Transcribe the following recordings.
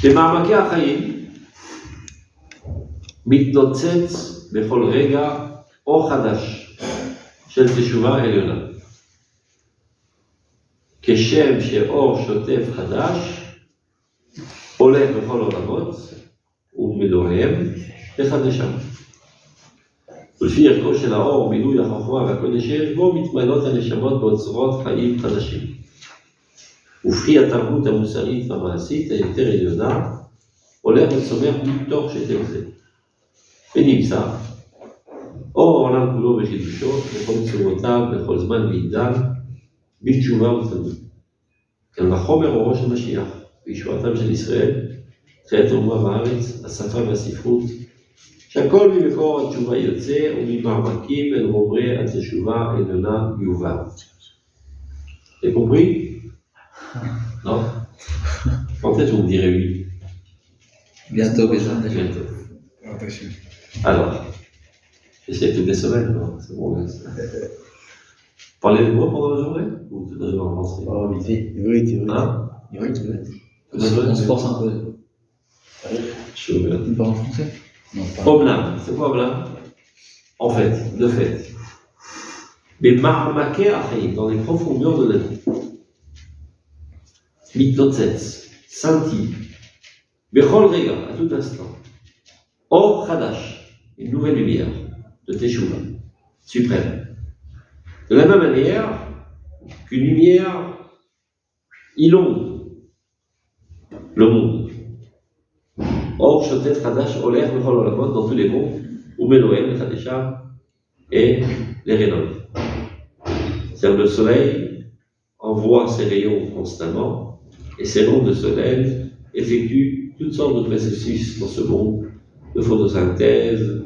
במעמקי החיים מתנוצץ בכל רגע אור חדש של תשובה עליונה. כשם שאור שוטף חדש הולך בכל עולמות ומלואיהם לחדשם. ולפי ערכו של האור, מילוי החוכמה והקודש שיש בו, מתמלאות הנשמות באוצרות חיים חדשים. ופרי התרבות המוסרית והמעשית היותר עליונה הולך וצומח מתוך שתל זה. ונמצא אור העולם כולו בחידושו, בכל צורותיו, בכל זמן ועידן, בתשובה ותמיד. קל וחומר אורו של משיח, וישועתם של ישראל, תחיית האומה בארץ, השפה והספרות, שהכל ממקור התשובה יוצא, וממעמקים אל רוברי התשובה העליונה יובן. T'as compris? Non? En fait, vous me direz oui. Bientôt, déjà. Bientôt. Alors, c'est toutes les semaines, non? C'est bon. Parlez de moi pendant la journée? Ou toute la journée en français? Oh, vite fait. Oui. Hein? Oui, tu veux. On se force un peu. Je suis ouvert. Tu parles en français? Non, pas. Oblam, c'est quoi Oblam? En fait, de fait. Mais Marmaké Achim, dans les profondeurs de la vie. Mitnotzets, scintille. Bechol Rega, à tout instant. Or Chadash, une nouvelle lumière de Teshuvah, suprême. De la même manière qu'une lumière inonde le monde. Or, Shotet Chadash, Oler, Bechol Olamot, dans tous les mondes, ou Meloem, les Chadesham, et les rénove. C'est-à-dire le soleil envoie ses rayons constamment, et ces ronds de soleil effectuent toutes sortes de processus dans ce monde, de photosynthèse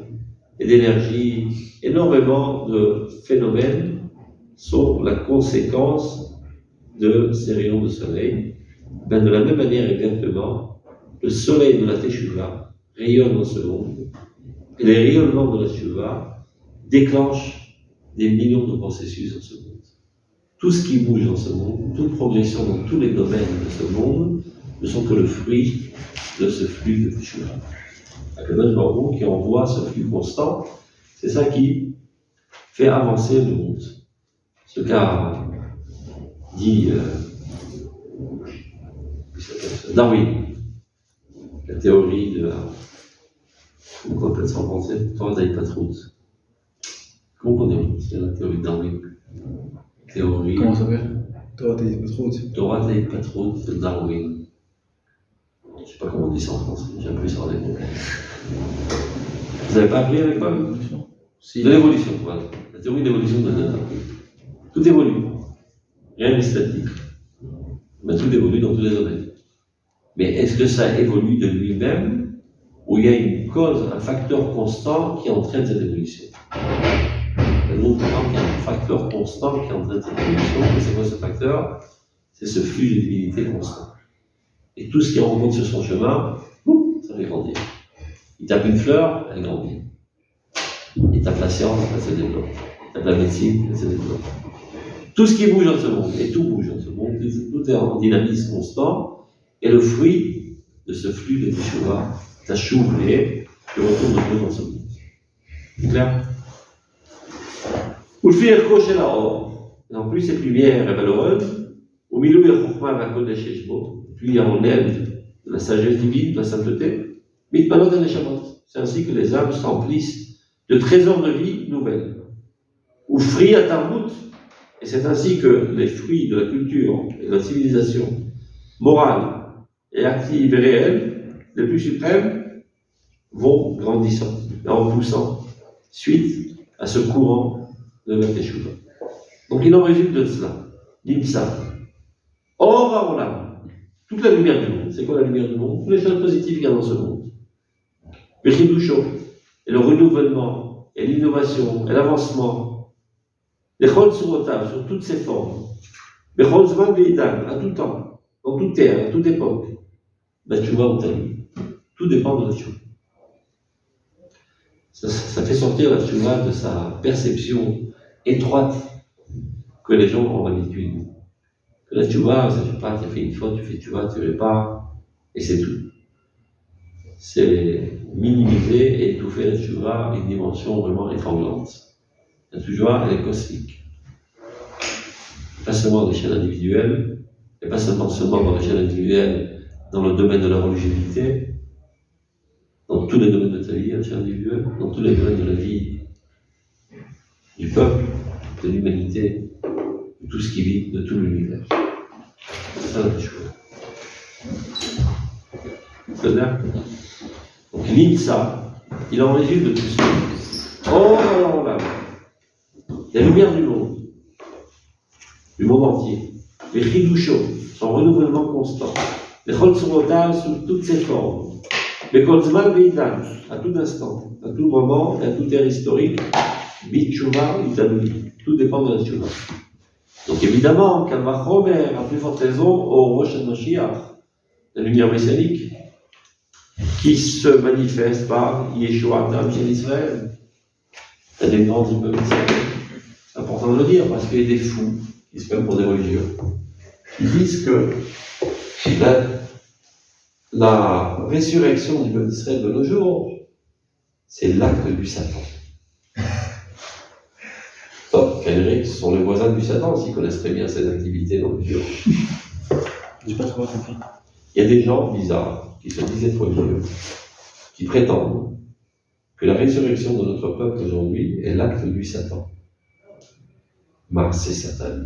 et d'énergie. Énormément de phénomènes sont la conséquence de ces rayons de soleil. Ben, de la même manière exactement, le soleil de la Teshuvah rayonne dans ce monde, et les rayonnements de la Teshuvah déclenchent des millions de processus dans ce monde. Tout ce qui bouge dans ce monde, toute progression dans tous les domaines de ce monde, ne sont que le fruit de ce flux de Teshuvah. Akadosh Baruch Hu qui envoie ce flux constant, c'est ça qui fait avancer le monde. Ce qu'a dit Darwin, la théorie de la... Comment on appelle ça en français? Torah d'Hipatrut. Comment on dit? C'est la théorie de Darwin. Théorie. Comment ça s'appelle? Torah d'Hipatrut de Darwin. Je ne sais pas comment on dit ça en français, j'ai appris ça en époque. Vous n'avez pas appris avec moi? Si. De l'évolution, voilà. La théorie d'évolution de Darwin. Tout évolue. Rien n'est statique. Mais tout évolue dans tous les domaines. Mais est-ce que ça évolue de lui-même ou il y a une cause, un facteur constant qui entraîne cette évolution? Nous comprenons qu'il y a un facteur constant qui entraîne cette évolution. Et c'est quoi ce facteur? C'est ce flux de divinité constant. Et tout ce qui rencontre sur son chemin, ça fait grandir. Il tape une fleur, elle grandit. Il tape la science, elle se développe. Il tape la médecine, elle se développe. Tout ce qui bouge dans ce monde, et tout bouge dans ce monde, tout est en dynamisme constant, est le fruit de ce flux de Teshuvah, Tashuvah, qui retourne de nouveau dans ce monde. C'est clair? Ou le fi erko shel haor. Et en plus, cette lumière est valeureuse. Au milieu, il y a Chokhmah v'Hakodesh yesh bo. Puis il y a en elle de la sagesse divine, de la sainteté. Mitmanot haneshamot. C'est ainsi que les âmes s'emplissent de trésors de vie nouvelles. Ou fri atarbut. Et c'est ainsi que les fruits de la culture et de la civilisation morale et active et réelle, les plus suprêmes, vont grandissant, en poussant, suite à ce courant de la Teshuvah. Donc il en résulte de cela. Nimsa. Or haolam. Toute la lumière du monde. C'est quoi la lumière du monde? Toutes les choses positives qu'il y a dans ce monde. Le chidusho. Et le renouvellement, et l'innovation, et l'avancement. Les chol surotav, sur toutes ses formes. Les chol zman ve'idan, à tout temps, dans toute terre, à toute époque. La tchouva ou tali. Tout dépend de la tchouva. Ça fait sortir la tchouva de sa perception étroite que les gens ont l'habitude. Que la tchouva, ça ne fait pas, tu as fait une faute, tu fais tchouva, tu ne fais pas, et c'est tout. c'est minimiser et étouffer la tchouva à une dimension vraiment étranglante. La tchouva, elle est cosmique. Pas seulement à l'échelle individuelle, et pas seulement dans l'échelle individuelle, dans le domaine de la religiosité, dans tous les domaines de ta vie, à l'échelle individuelle, dans tous les domaines de la vie du peuple, de l'humanité, de tout ce qui vit, de tout l'univers. C'est ça la tchouva. C'est-à-dire, donc l'Insa, il en résulte de tout ça. Oh là là, la lumière du monde entier, les chidushos, son renouvellement constant, les cholsurotal sous toutes ses formes, les kolzman veidan, à tout instant, à tout moment, et à toute ère historique, bitchouva, itabli, tout dépend de la tchouva. Donc évidemment, Kalvachomer, à plus forte raison, au Rosh Hashanah, la lumière messianique, qui se manifeste par Yeshua Tam chez Israël. Il y a des grands du peuple d'Israël. C'est important de le dire, parce qu'il y a des fous qui se prennent pour des religieux. Ils disent que la résurrection du peuple d'Israël de nos jours, c'est l'acte du Satan. Donc, ce sont les voisins du Satan, s'ils connaissent très bien ses activités dans le jour. J'ai pas trop compris. Il y a des gens bizarres qui se disent être religieux, qui prétendent que la résurrection de notre peuple aujourd'hui est l'acte du Satan. C'est Satan.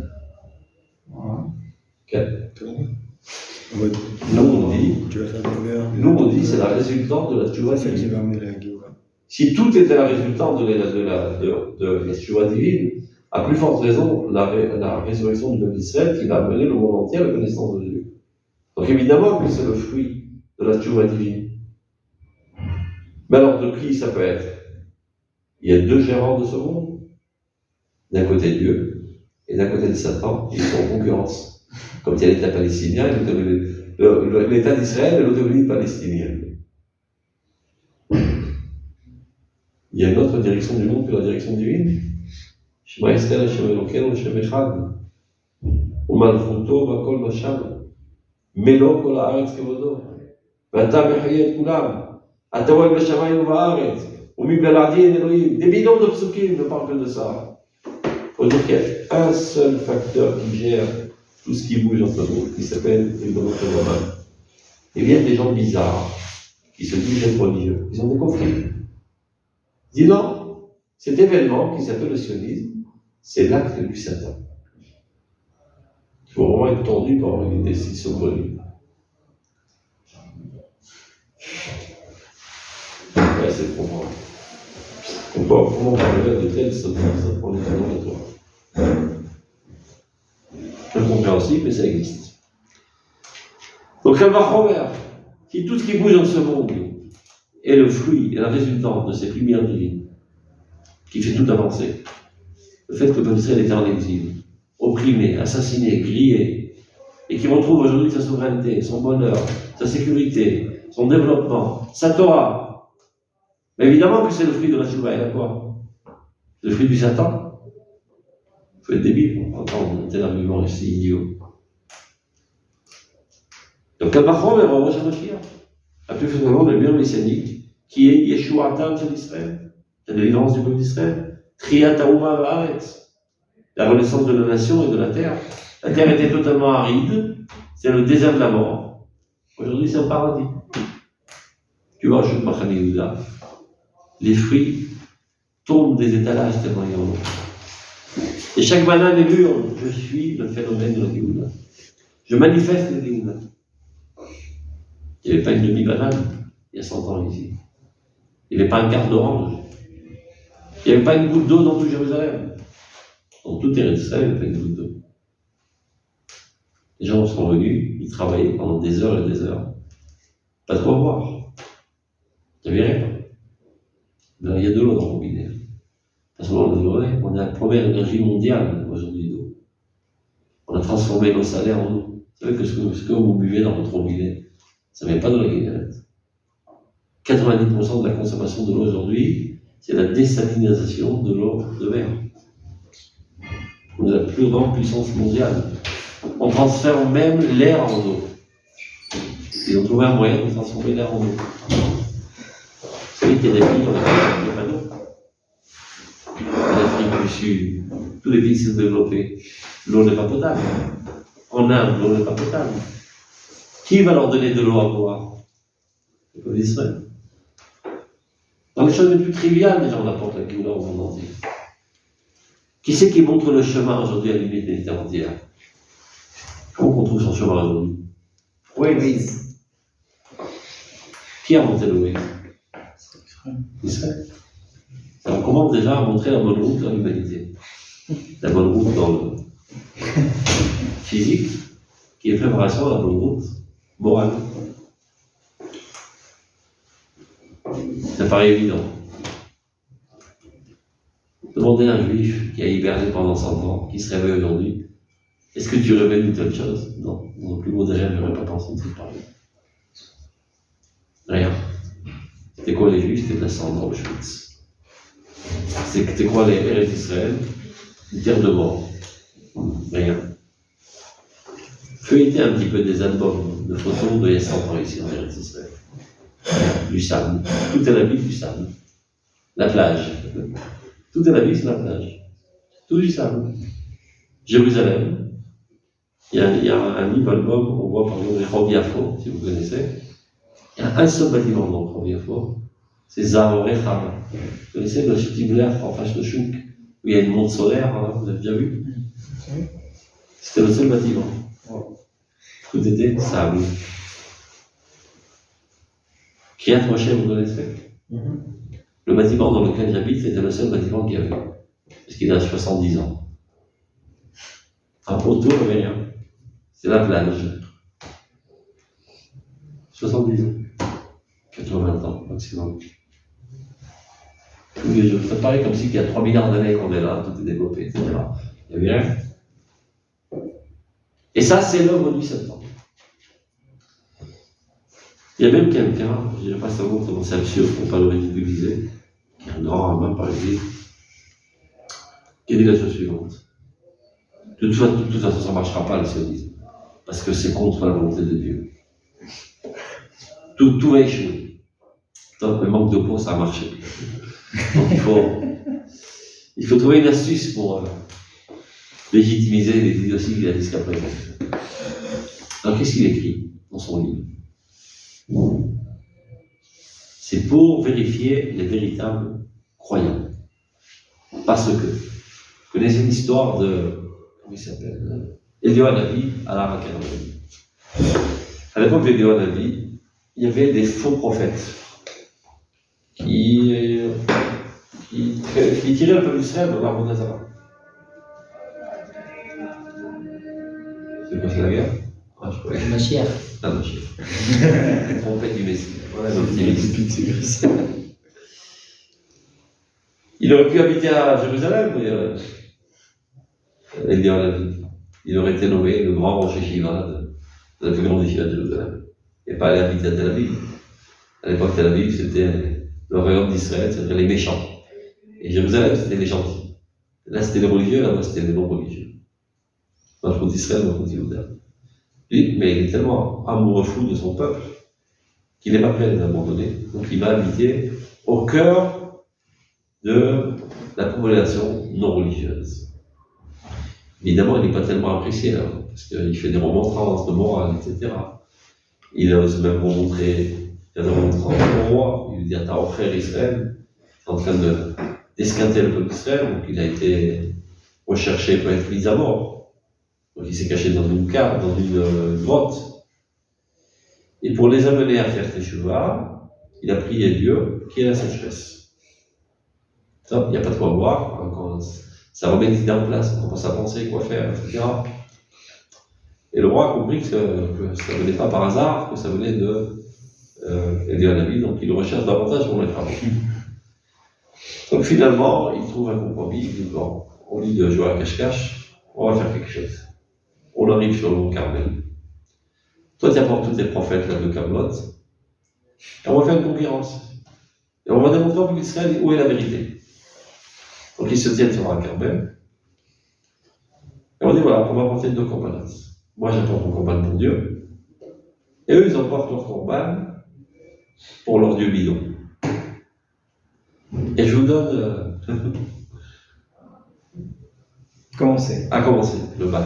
Okay. Nous on dit c'est la résultante de la tchouva divine. Si tout était la résultante de la tchouva divine, à plus forte raison, la résurrection du peuple d'Israël qui va amener le monde entier à la connaissance de Dieu. Donc évidemment que c'est le fruit de la tchouva divine. Mais alors de qui ça peut être? Il y a deux gérants de ce monde. D'un côté Dieu, et d'un côté de Satan, ils sont en concurrence. Comme il y a l'État palestinien, l'État d'Israël et l'autonomie palestinienne. Il y a une autre direction du monde que la direction divine. Shema Yisrael Hashem Elokeinu Hashem Echad. Umalchuto v'kol masham. Melo kol haaretz kevodo. V'ata mechayeh et kulam. Ata oel b'shamayim v'haaretz. U'mibeladi en Elohim. Des millions de psukim ne parlent que de ça. Il faut dire qu'il y a un seul facteur qui gère tout ce qui bouge entre nous, qui s'appelle le Global. Il y a des gens bizarres qui se disent être religieux. Ils ont des conflits. Ils disent non, cet événement qui s'appelle le sionisme, c'est l'acte du Satan. Il faut vraiment être tendu pour avoir une décision religieux. Ouais, c'est pour moi. Comment parler de telles sottises pour les canons de toi? Incompréhensible, mais ça existe. Donc, Kalvachomer, si tout ce qui bouge dans ce monde est le fruit et la résultante de cette lumière divine, qui fait tout avancer, le fait que le peuple d'Israël est en exil, opprimé, assassiné, grillé, et qui retrouve aujourd'hui sa souveraineté, son bonheur, sa sécurité, son développement, sa Torah. Mais évidemment que c'est le fruit de la tchouva, et là quoi? C'est le fruit du Satan. Il faut être débile pour entendre un tel argument aussi idiot. Donc, Kalvachom est Rosh Hashanah, la plus finalement le lumière messianique, qui est Yeshua Tam chez Israël, la délivrance du peuple d'Israël, Triat Haouma Va'aretz, la renaissance de la nation et de la terre. La terre était totalement aride, c'est le désert de la mort. Aujourd'hui, c'est un paradis. Tu vois, je suis Machane Yehuda. Les fruits tombent des étalages tellement il y en a. Et chaque banane est mûre. Je suis le phénomène de la Géoula. Je manifeste la Géoula. Il n'y avait pas une demi-banane il y a 100 ans ici. Il n'y avait pas un quart d'orange. Il n'y avait pas une goutte d'eau dans tout Jérusalem. Dans tout Israël, il n'y avait pas une goutte d'eau. Les gens sont venus, ils travaillaient pendant des heures et des heures. Pas de quoi boire. Il n'y avait rien. Il y a de l'eau dans le robinet. Parce qu'on est la première énergie mondiale aujourd'hui d'eau. On a transformé nos salaires en eau. Vous savez que ce que vous buvez dans votre robinet, ça ne vient pas de la guinguette. 90% de la consommation de l'eau aujourd'hui, c'est la désalinisation de l'eau de mer. On est la plus grande puissance mondiale. On transfère même l'air en eau. Ils ont trouvé un moyen de transformer l'air en eau. l'Afrique, il y a des pays, on n'a pas d'eau. En Afrique du Sud, tous les pays sont développés, l'eau n'est pas potable. En Inde, l'eau n'est pas potable. Qui va leur donner de l'eau à boire? Le peuple d'Israël. Dans les choses les plus triviales, les gens apportent la Géoula au monde entier. Qui c'est qui montre le chemin aujourd'hui à la limite méditerranéenne? Comment on trouve son chemin aujourd'hui? Waze. Qui a monté le Waze? Israël. Ça commence déjà à montrer la bonne route à l'humanité. La bonne route dans le physique, qui est préparation à la bonne route morale. Ça paraît évident. Demandez à un juif qui a hiberné pendant 100 ans, qui se réveille aujourd'hui, est-ce que tu rêvais d'une telle chose? Non, dans le plus beau des rêves, je n'aurais pas pensé de cette parole. Rien. C'était quoi les juifs? C'était de la cendre Auschwitz. C'était quoi les Eretz d'Israël? Une terre de mort. Rien. Feuilletez un petit peu des albums de photos de il y a 100 ans ici en Eretz d'Israël. Du sable. Tout est la ville du sable. La plage. Tout est la ville, c'est la plage. Tout du sable. Jérusalem. Il y a un livre album, on voit par exemple les Rov Yafo, si vous connaissez. Il y a un seul bâtiment dans le Rov Yafo. C'est Zahor Echam. Vous connaissez le Stibler en face de Chouk, où il y a une montre solaire, hein, vous avez déjà vu? C'était le seul bâtiment. Tout était sable. Kiryat Moshe, vous connaissez? Le bâtiment dans lequel j'habite, c'était le seul bâtiment qu'il y avait. Parce qu'il a 70 ans. Autour, il n'y avait rien. C'est la plage. 70 ans. 80 ans, maximum. Tous les jours. Ça paraît comme si il y a 3 milliards d'années qu'on est là, tout est développé, etc. Il n'y avait rien. Et ça, c'est l'homme au 8 septembre. Il y a même quelqu'un, je ne dirais pas ça montre comment c'est absurde pour ne pas le ridiculiser, qui est un grand rabbin par exemple, qui a dit la chose suivante. De toute façon, ça ne marchera pas le sionisme, parce que c'est contre la volonté de Dieu. Tout va échouer. Donc, le manque de peau, ça a marché. Donc, il faut trouver une astuce pour légitimiser les idioties qu'il a dit jusqu'à présent. Alors, qu'est-ce qu'il écrit dans son livre? C'est pour vérifier les véritables croyants. Parce que, vous connaissez l'histoire de, comment il s'appelle, Eliyahu Hanavi à la Raquel. À l'époque d'Eliyahu Hanavi, il y avait des faux prophètes qui tiraient le peuple d'Israël dans l'arbre d'Azara. C'est quoi, c'est la guerre? Ah, je crois. Mashiach. Ah, Mashiach. Trompette du Messie. Voilà, l'optimiste. Il aurait pu habiter à Jérusalem, mais Eliyahu Hanavi. Il aurait été nommé le grand Rosh Yeshiva de la plus grande yeshiva de Jérusalem. Et pas aller habiter à Tel Aviv. À l'époque, Tel Aviv, c'était le royaume d'Israël, c'était les méchants. Et Jérusalem, c'était les gentils. Là, c'était les religieux, là-bas, c'était les non-religieux. Dans le monde d'Israël, dans le monde d'Youda. Lui, mais il est tellement amoureux fou de son peuple qu'il n'est pas prêt à les abandonner. Donc, il va habiter au cœur de la population non-religieuse. Évidemment, il n'est pas tellement apprécié, là, parce qu'il fait des remontrances de morale, etc. Il a aussi même rencontré des remontrances au roi. Il lui dit à ta frère Israël, en train d'esquinter le peuple d'Israël, donc il a été recherché pour être mis à mort. Donc il s'est caché dans une cave, dans une grotte. Et pour les amener à faire teshuva, il a prié Dieu qui est la sécheresse. Il n'y a pas de quoi boire, hein, ça remet l'idée en place, on commence à penser quoi faire, etc. Et le roi a compris que ça ne venait pas par hasard, que ça venait de Eliyahu Hanavi, donc il le recherche davantage pour mettre à mort. Donc finalement, il trouve un compromis, il dit bon, au lieu de jouer à cache-cache, on va faire quelque chose. On arrive sur le mont Carmel. Toi, tu apportes tous tes prophètes là de Camelot, et on va faire une concurrence. Et on va démontrer au peuple d'Israël où est la vérité. Donc ils se tiennent sur un Carmel. Et on dit voilà, on va apporter 2 corbanotes. Moi, j'apporte mon corban pour Dieu. Et eux, ils emportent leur corban pour leur Dieu bidon. Et je vous donne Commencez. à commencer le bal.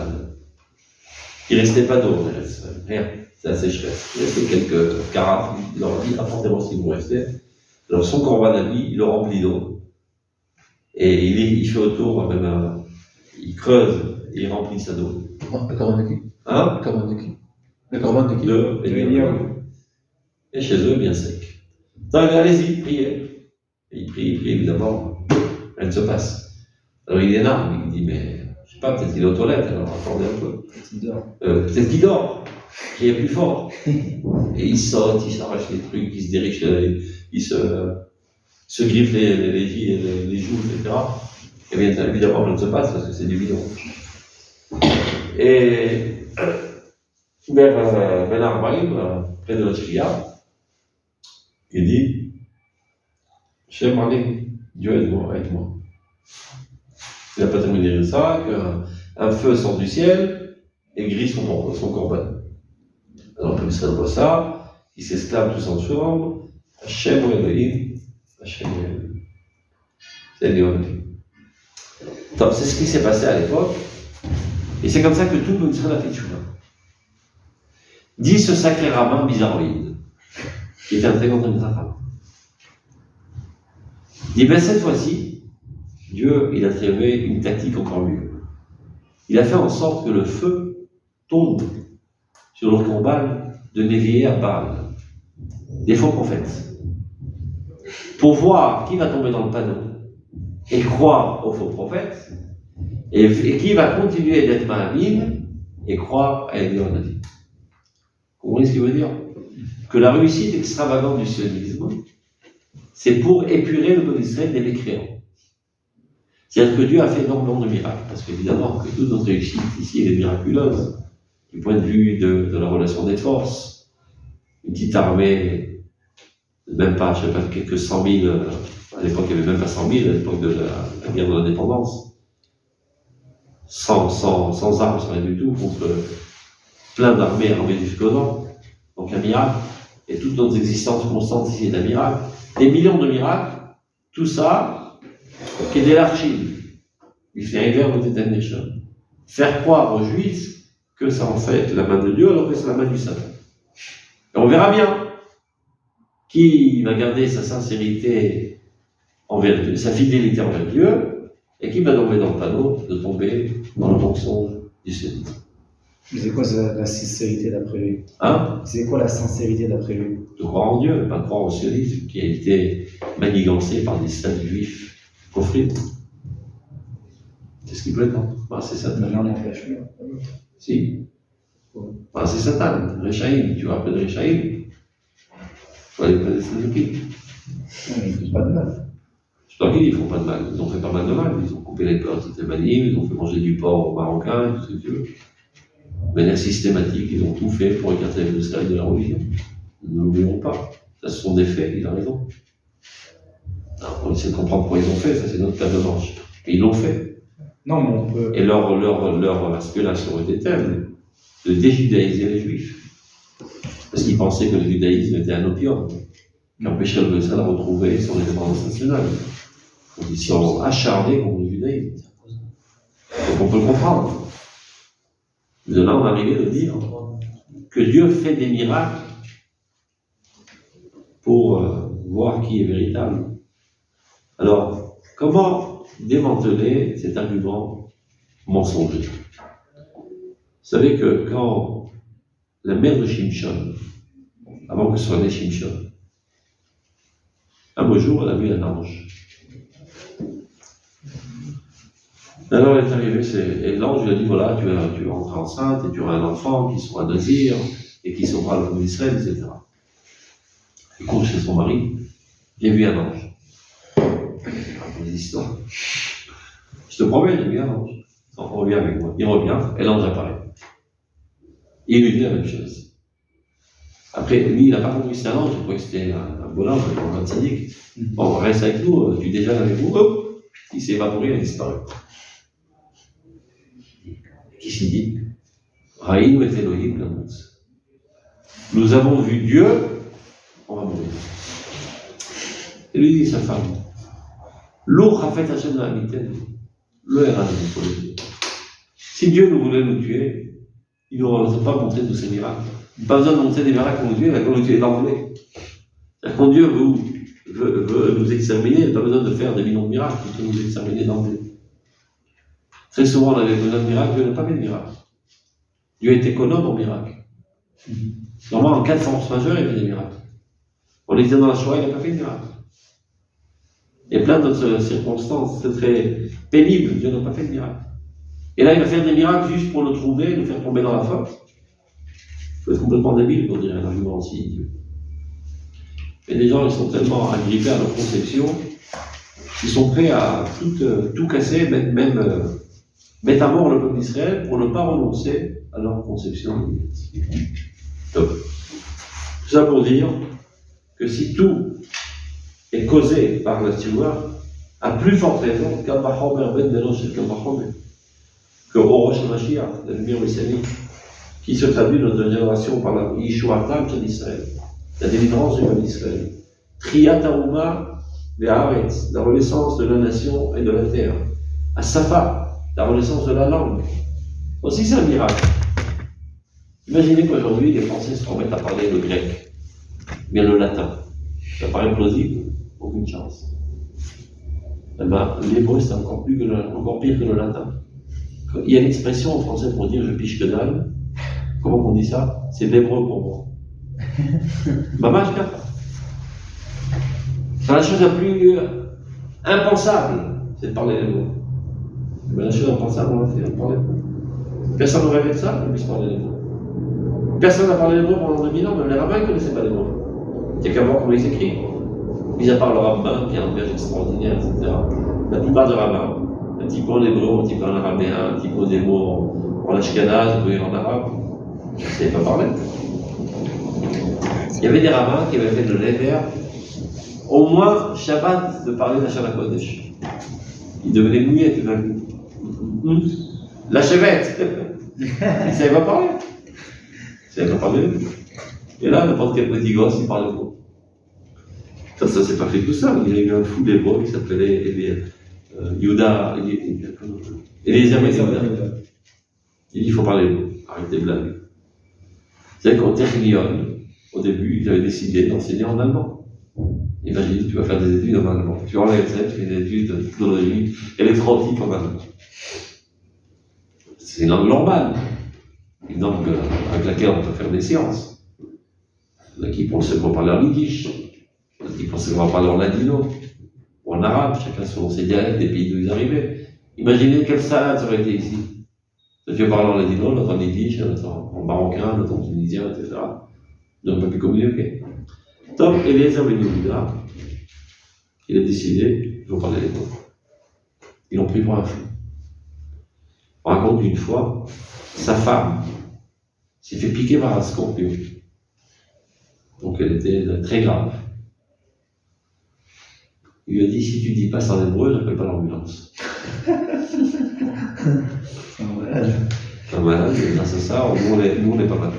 Il restait pas d'eau, rien. C'est la sécheresse. Il restait quelques carafes. Il leur a dit apportez-moi ce qui vous restait. Alors son corban à lui, il le remplit d'eau. Et il fait autour, même il creuse et il remplit ça d'eau. Le corban de qui? Hein? Le corban de qui? Le corban de qui? De Eliaou. Et chez eux, bien sec. Donc, allez-y, priez. Et il prie, évidemment, rien ne se passe. Alors il est énerve, il dit, mais je sais pas, peut-être qu'il est aux toilettes, alors attendez un peu. Peut-être qu'il dort, criez plus fort. Et il saute, il s'arrache les trucs, il se dirige, il se griffe les joues, etc. Et bien évidemment, rien ne se passe parce que c'est du bidon. Et vers Ben Arbaïm, près de la Shria, il dit Shem Ali, Dieu aide-moi. Il n'a pas terminé de ça, qu'un feu sort du ciel et grille son corban. Alors, comme ça voit ça, il s'exclame tous ensemble Hachem Elohim, Hachem Elohim. C'est Elohim. Donc, c'est ce qui s'est passé à l'époque, et c'est comme ça que tout le monde a fait Tchouva. Dit ce sacré rabbin bizarroïde, qui était un très grand rabbin. Il dit, ben cette fois-ci, Dieu, il a trouvé une tactique encore mieux. Il a fait en sorte que le feu tombe sur le corban de Névié à Baal, des faux prophètes, pour voir qui va tomber dans le panneau et croire aux faux prophètes, et qui va continuer d'être Mahamim et croire à Eliyahu Navi. Vous comprenez ce qu'il veut dire? Que la réussite extravagante du sionisme, c'est pour épurer le peuple d'Israël des mécréants. C'est-à-dire que Dieu a fait énormément de miracles, parce qu'évidemment que toute notre réussite ici est miraculeuse, du point de vue de la relation des forces. Une petite armée, même pas, je ne sais pas, quelques 100 000, à l'époque il n'y avait même pas 100 000, à l'époque de la guerre de l'indépendance, sans armes, sans rien du tout, contre plein d'armées armées jusqu'aux dents, donc un miracle, et toute notre existence constante ici est un miracle, des millions de miracles, tout ça, qui est de l'archive. Il fait arriver à votre Nation. Faire croire aux Juifs que c'est en fait la main de Dieu alors que c'est la main du Satan. Et on verra bien qui va garder sa sincérité envers Dieu, sa fidélité envers Dieu, et qui va tomber dans le panneau de tomber dans le mensonge du sionisme. C'est quoi la sincérité d'après lui? Hein? C'est quoi la sincérité d'après lui? De croire en Dieu, pas de croire au sionisme qui a été manigancé par des stades juifs coffrites. C'est ce qui peut être, bah, c'est Satan. L'un n'empêche plus. Si. Bah, c'est Satan, Réchaïm, tu vas appeler Réchaïm. Il faut aller près des Sadukim. Non, mais il ne fait pas de mal. Je t'en dis, ils ne font pas de mal. Ils ont fait pas mal de mal. Ils ont coupé les porcs, c'était banni, ils ont fait manger du porc aux Marocains, tout ce que tu veux. De manière systématique, ils ont tout fait pour écarter les Israël de la religion. Ne l'oublions pas. Ça, ce sont des faits, il a raison. Alors, on essaie de comprendre pourquoi ils ont fait, ça c'est notre table de manche. Et ils l'ont fait. Non, mais on peut. Et leur aspiration était telle de déjudaïser les Juifs. Parce qu'ils pensaient que le judaïsme était un opium, qui empêchait le Gossal de retrouver son indépendance nationale. Donc ils sont acharnés contre le judaïsme. Donc on peut le comprendre. De là, on est arrivé de dire que Dieu fait des miracles pour voir qui est véritable. Alors, comment démanteler cet argument mensonger? Vous savez que quand la mère de Shimshon, avant que soit né Shimshon, un beau jour, elle a vu un ange. Alors elle est arrivée, et l'ange lui a dit voilà, tu vas rentrer enceinte et tu auras un enfant qui sera désir et qui sauvera le peuple d'Israël, etc. Elle court chez son mari, j'ai vu un ange. Des histoires. Je te promets, j'ai vu un ange. On revient avec moi. Il revient, et l'ange apparaît. Et il lui dit la même chose. Après, lui, il n'a pas compris que c'était un ange, il croyait que c'était un bon ange, un sadique. Bon, reste avec nous, tu déjeunes avec vous, hop, il s'est évaporé, il a disparu. Qui s'y dit Raïm et Elohim Lamont. Nous avons vu Dieu, on va mourir. Et lui dit sa femme L'eau Chafetz Hashem La'amiten, le Eran pour le Dieu. Si Dieu nous voulait nous tuer, il n'aurait pas montré tous ces miracles. Pas besoin de montrer des miracles pour nous tuer, il a qu'à nous tuer d'emblée. Quand Dieu veut nous exterminer, il n'a pas besoin de faire des millions de miracles, il peut nous exterminer d'emblée. Très souvent, on avait besoin de miracles, Dieu n'a pas fait de miracles. Dieu est économe en miracles. Normalement, en cas de force majeure, il fait des miracles. On était dans la Shoah, il n'a pas fait de miracles. Il y a plein d'autres circonstances, c'est très pénible, Dieu n'a pas fait de miracles. Et là, il va faire des miracles juste pour le trouver, le faire tomber dans la faute. Il faut être complètement débile pour dire un argument aussi Dieu. Et les gens, ils sont tellement agrippés à leur conception, qu'ils sont prêts à tout casser, même mettre à mort le peuple d'Israël pour ne pas renoncer à leur conception. Donc, tout ça pour dire que si tout est causé par la steward, à plus forte raison, que Orosh Mashiach, la lumière messianique, qui se traduit dans notre génération par la Yishuatam d'Israël, la délivrance du peuple d'Israël, Triyat Haouma Ve'aretz, la renaissance de la nation et de la terre, à Safa, la renaissance de la langue. Aussi, c'est un miracle. Imaginez qu'aujourd'hui, les Français se remettent à parler le grec, bien le latin. Ça paraît plausible, aucune chance. Eh ben, l'hébreu, c'est encore pire que le latin. Il y a une expression en français pour dire je piche que dalle. Comment on dit ça? C'est l'hébreu pour moi. Maman, je garde pas. C'est la chose la plus impensable, c'est de parler l'hébreu. Mais la chose impensable, on l'a fait, on parlait. Personne ne rêvait de ça, qu'on puisse parler l'hébreu. Personne n'a parlé l'hébreu pendant 2000 ans, même les rabbins ne connaissaient pas l'hébreu. Il n'y a qu'à voir comment ils écrivent. Mis à part le rabbin, qui est un langage extraordinaire, etc. La plupart des rabbins, un petit peu en hébreu, un petit peu en araméen, un petit peu des mots en ashkenaz, en arabe, ils ne savaient pas parler. Il y avait des rabbins qui avaient fait de l'éver, au moins Shabbat, de parler d'Hachana Kodesh. Ils devenaient mouillés tout d'un coup. La chevette. Ils ne savaient pas parler. Ils ne savaient pas parler. Et là, n'importe quel petit gosse, il parlait pas. Ça s'est pas fait tout seul. Il y a eu un fou d'hébreu qui s'appelait Yehuda, Eliezer Ben Yehuda. Il dit il faut parler hébreu. Arrêtez de blaguer. C'est-à-dire qu'au Technion, au début, ils avaient décidé d'enseigner en allemand. Imagine, tu vas faire des études en allemand. Tu enlèves ça, tu fais des études de technologie électronique en allemand. C'est une langue normale. Une langue avec laquelle on peut faire des sciences. Il y en a qui pensent qu'on parle en yiddish. Il y en a qui pensent qu'on va parler en ladino. Ou en arabe, chacun selon ses dialectes des pays d'où ils arrivaient. Imaginez quelle salade ça aurait été ici. Tu vas parler en ladino, l'autre en yiddish, l'autre en marocain, l'autre en tunisien, etc. Ils n'ont pas pu communiquer. Donc, Eliezer Ben Yehuda, il a décidé, il faut parler les mots. Ils l'ont pris pour un fou. On raconte qu'une fois, sa femme s'est fait piquer par un scorpion. Donc elle était très grave. Il lui a dit, si tu dis pas ça en hébreu, j'appelle pas l'ambulance. C'est un malade. C'est un malade, et grâce à ça, nous on n'est pas malades.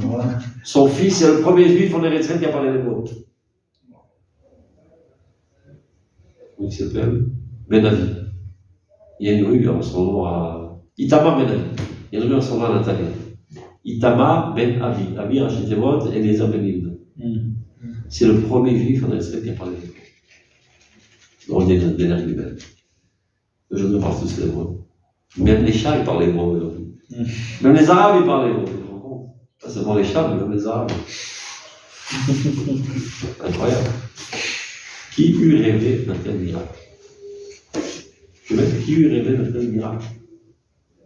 Voilà. Son fils est le premier juif en Eretz qui a parlé l'hébreu. Il s'appelle Ben Avi. Il y a une rue en son nom à Itamar Ben Avi. Il y a une rue en son nom à Nathalie. Itamar Ben Avi. Avi Rachitevot et Eliezer Ben Yehuda. C'est le premier juif en Eretz qui a parlé l'hébreu. On est d'énergie belle. Aujourd'hui, on parle tous l'hébreu. Même les chats, ils parlent l'hébreu aujourd'hui. Même les arabes, ils parlent l'hébreu. Pas seulement les chats, mais même les arabes. Incroyable. Qui eût rêvé d'un tel miracle? Qui eût rêvé d'un tel miracle?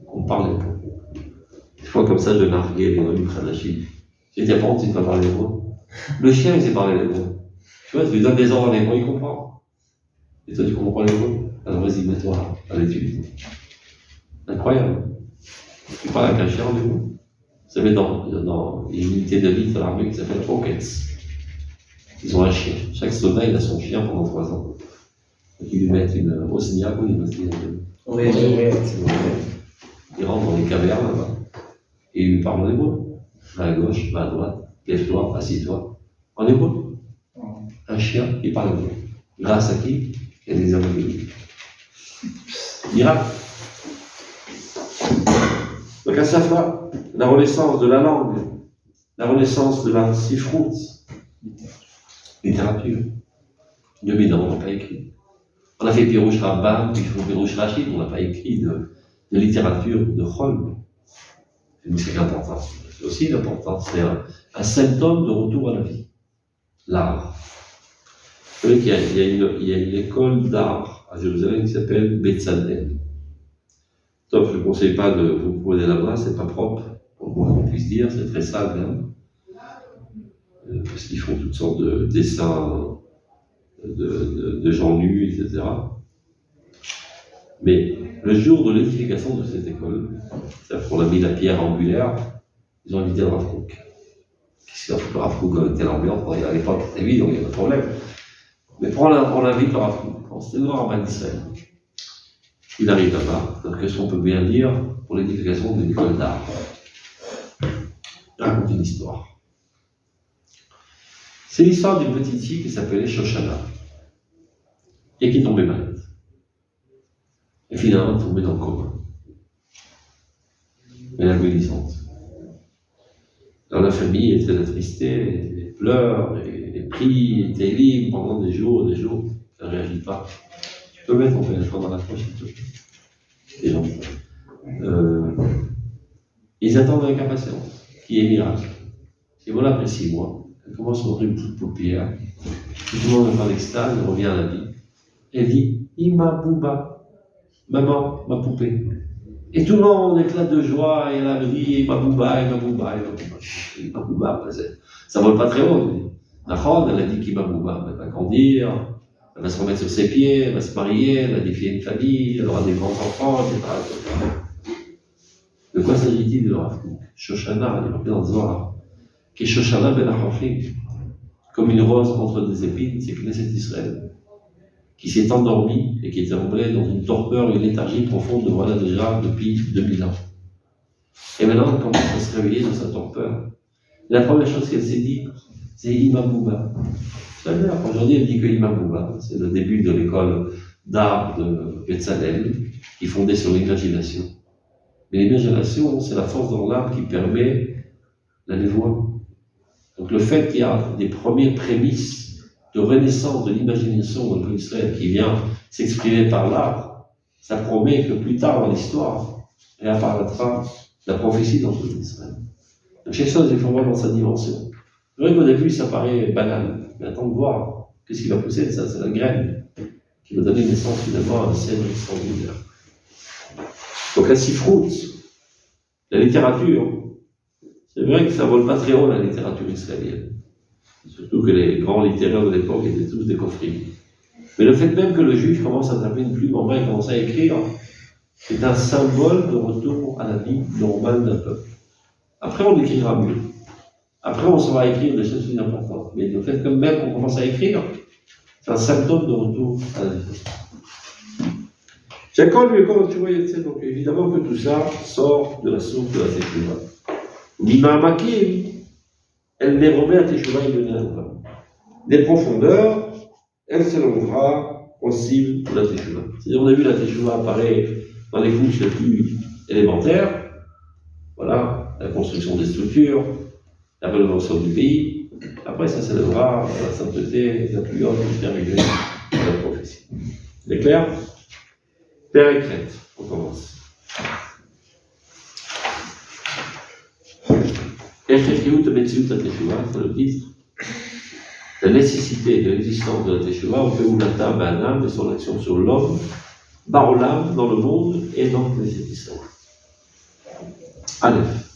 On parle l'hébreu. Des fois, comme ça, je narguais les Goïm Khadashim. J'ai dit, apprends, tu ne vas parler l'hébreu. Le chien, il sait parler l'hébreu. Tu vois, tu lui donnes des ordres en hébreu, il comprend. Et toi, tu comprends l'hébreu? Alors vas-y, mets-toi à l'étude. Incroyable. Tu parles avec un chien en hébreu. Vous savez, dans une unité de vie de l'armée qui s'appelle Rockets, ils ont un chien. Chaque soldat, il a son chien pendant 3 ans. Donc ils lui mettent une osnia, il rentre dans les cavernes là-bas. Et il lui parle en hébreu. Va à gauche, va à droite, lève-toi, assieds-toi. En hébreu. Un chien, il parle hébreu. Grâce à qui? et des aveugles. Miracle. Donc à chaque fois, la renaissance de la langue, la renaissance de la sifroute, littérature. 2000 ans, on n'a pas écrit. On a fait Pirouche Rabbam, Pirouche Rachid, on n'a pas écrit de littérature de Chol. C'est important. C'est aussi important. C'est un symptôme de retour à la vie. L'art. Vous savez qu'il y a une école d'art à Jérusalem qui s'appelle Betzalel. Donc, je ne conseille pas de vous poser là-bas, c'est pas propre, pour moi qu'on puisse dire, c'est très sale même. Parce qu'ils font toutes sortes de dessins de gens nus, etc. Mais le jour de l'édification de cette école, c'est-à-dire qu'on a mis la pierre angulaire, ils ont invité le Rav Kook. Qu'est-ce qu'il a fait le Rav Kook avec telle ambiance? Bon, à l'époque, c'était vide, donc il n'y a pas de problème. Mais on invite le Rav Kook, c'était le grand rabbin d'Israël. Il arrive là-bas, donc qu'est-ce qu'on peut bien dire pour l'édification d'une école d'art? Je raconte une histoire. C'est l'histoire d'une petite fille qui s'appelait Shoshana et qui est tombée malade. Et finalement, elle est tombée dans le coma. Elle est agonisante. Dans la famille, elle était attristée, elle pleure, elle prie, elle était libre pendant des jours et des jours. Elle ne réagit pas. Tu peux mettre ton téléphone dans la poche, s'il te plaît. Et donc, ils attendent avec impatience, qui est miracle. Et voilà, après 6 mois, elle commence à montrer une petite paupière. Tout le monde est en extase, elle revient à la vie. Elle dit Ima Bouba, maman, ma poupée. Et tout le monde éclate de joie, et elle a dit Ima Bouba, Ima Bouba, Ima Bouba. Ima Bouba, ça ne vole pas très haut. Nachon, elle a dit qu'Ima Bouba, elle va grandir, elle va se remettre sur ses pieds, elle va se marier, elle va défier une famille, elle aura des grands-enfants, etc. De quoi s'agit-il de Rav Kook? Shoshana, il est rappelé dans le Zohar. Qui est Shoshana ben Achachim, comme une rose contre des épines, c'est Knesset Israël, qui s'est endormie et qui est tombée dans une torpeur et une léthargie profonde, voilà déjà depuis 2000 ans. Et maintenant, elle commence à se réveiller de sa torpeur. Et la première chose qu'elle s'est dit, c'est Ima Bouba. C'est-à-dire, aujourd'hui, elle dit que Ima Bouba, c'est le début de l'école d'art de Betzalel, qui est fondée sur l'imagination. Mais l'imagination, c'est la force dans l'âme qui permet la névoie. Donc le fait qu'il y a des premières prémices de renaissance de l'imagination dans le peuple d'Israël qui vient s'exprimer par l'art, ça promet que plus tard dans l'histoire, réapparaîtra la prophétie dans le peuple d'Israël. Donc chaque chose, il faut voir dans sa dimension. C'est vrai qu'au début, ça paraît banal, mais attends de voir qu'est-ce qui va pousser de ça, c'est la graine qui va donner naissance finalement à un scène extraordinaire. Donc la sifroute, la littérature, c'est vrai que ça ne vole pas très haut la littérature israélienne. Surtout que les grands littéraires de l'époque étaient tous des coffriers. Mais le fait même que le juif commence à taper une plume en main et commence à écrire, c'est un symbole de retour à la vie normale d'un peuple. Après, on écrira mieux. Après, on saura écrire des choses plus importantes. Mais le fait que même qu'on commence à écrire, c'est un symptôme de retour à la vie. Chacun lui comme tu vois, donc évidemment que tout ça sort de la source de la Teshuvah. L'imamakim, elle dérobe à Teshuvah et Yonah. Des profondeurs, elle s'élèvera au cible de la Teshuvah. C'est-à-dire, on a vu la Teshuvah apparaître dans les couches les plus élémentaires. Voilà, la construction des structures, la rénovation du pays. Après, ça s'élèvera à la sainteté la plus haute qui arrivée à la prophétie. C'est clair? Père et Crète, on commence. Echechiout Metziut Teshuvah, c'est le titre. La nécessité de l'existence de la Teshuvah, on fait Oulata Ba'anam, de son action sur l'homme, Barolam, dans le monde, et dans les Israël. Aleph.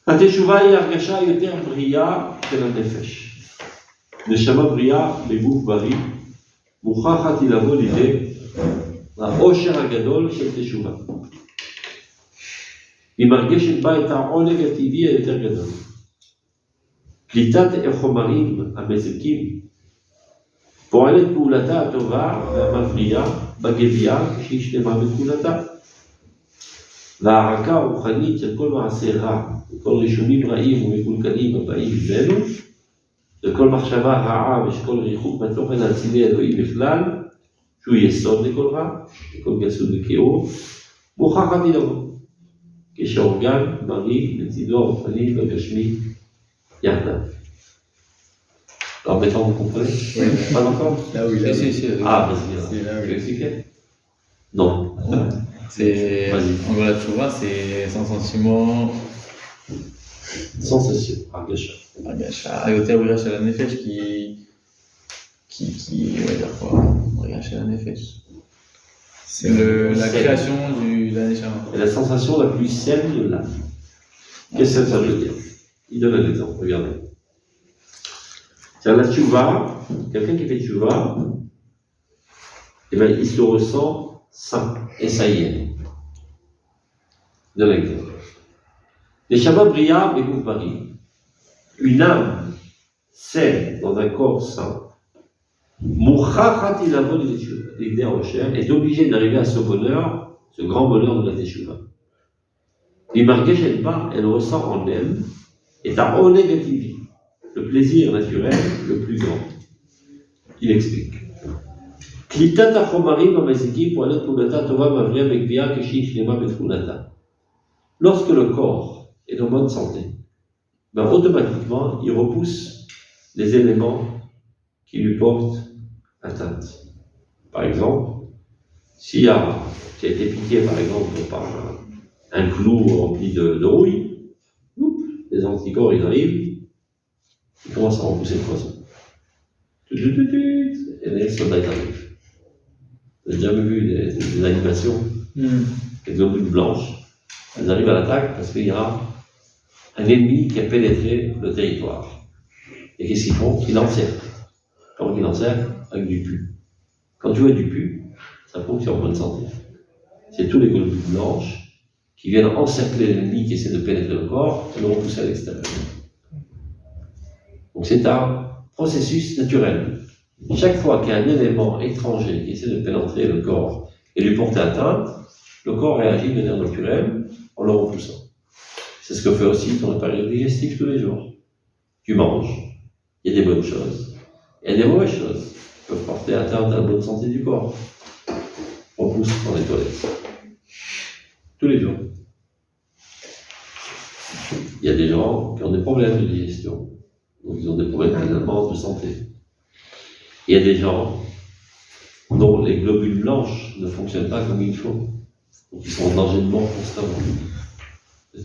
La Teshuvah היא הרגשה יותר בריאה של הנפש. נשמה בריאה בגוף בריא, מוכרחת היא לבוא לידי העושר הגדול של תשובה. היא מרגשת בה את העונג הטבעי היותר גדול. קליטת החומרים המזיקים פועלת פעולתה הטובה והמבריאה בגבייה שהיא שלמה בתכונתה. והערקה הרוחנית של כל מעשה רע וכל רישומים רעים ומקולקלים הבאים ממנו וכל מחשבה רעה ושכל ריחוק מהתוכן האצילי האלוהי בכלל, שהוא יסוד לכל רע, לכל גסות וקירוב, מוכרח עתיד לבוא, כשאורגן בריא לצידו הרוחני והגשמי יחדיו. Alors maintenant vous comprenez? Oui. Pas encore? Là où il a. Si, si, si. Ah, vas-y, alors. C'est là où Tu il veux a. expliquer? Non. C'est. Vas-y. En gros, la tchouva, c'est sans sentiment. Sensation, הרגשה. היותר בריאה של הנפש qui on va dire quoi? בריאה של הנפש. C'est la création de la neshama. Et la sensation la plus saine de l'âme. Qu'est-ce que ça veut dire? Il donne un exemple, regardez. C'est la tchouva, quelqu'un qui fait tchouva, eh bien, il se ressent sain, et ça y est. Je donne un exemple. Les Shabbat Bria Begouf Bari, une âme saine dans un corps sain, Mouchachat Ilavod l'Igdei Roshem est obligé d'arriver à ce bonheur, ce grand bonheur de la Teshuvah. L'Imargeshet Ba, elle ressent en elle, est un Onegativi, le plaisir naturel le plus grand. Il explique. Klitat Achomarim Amazikim pour aller Poulata Tova Mavria Mekbia Keshi Shlema Betfulata. Lorsque le corps est en bonne santé, ben automatiquement, il repousse les éléments qui lui portent atteinte. Par exemple, s'il y a, qui a été piqué par exemple par un clou rempli de rouille, les anticorps ils arrivent, ils commencent à repousser le poison. Et les soldats ils arrivent. Vous avez jamais vu des animations avec des globules blanches. Elles arrivent à l'attaque parce qu'il y a un ennemi qui a pénétré le territoire. Et qu'est-ce qu'ils font? Ils l'encerclent. Comment ils l'encerclent? Avec du pu. Quand tu vois du pu, ça prouve que c'est en bonne santé. C'est tous les globules blanches qui viennent encercler l'ennemi qui essaie de pénétrer le corps et le repousser à l'extérieur. Donc c'est un processus naturel. Chaque fois qu'il y a un élément étranger qui essaie de pénétrer le corps et lui porter atteinte, le corps réagit de manière naturelle en le repoussant. C'est ce que fait aussi ton appareil digestif tous les jours. Tu manges, il y a des bonnes choses, il y a des mauvaises choses qui peuvent porter atteinte à la bonne santé du corps. Repousse dans les toilettes. Tous les jours. Il y a des gens qui ont des problèmes de digestion, donc ils ont des problèmes finalement de santé. Il y a des gens dont les globules blanches ne fonctionnent pas comme il faut, donc ils sont en danger de mort constamment.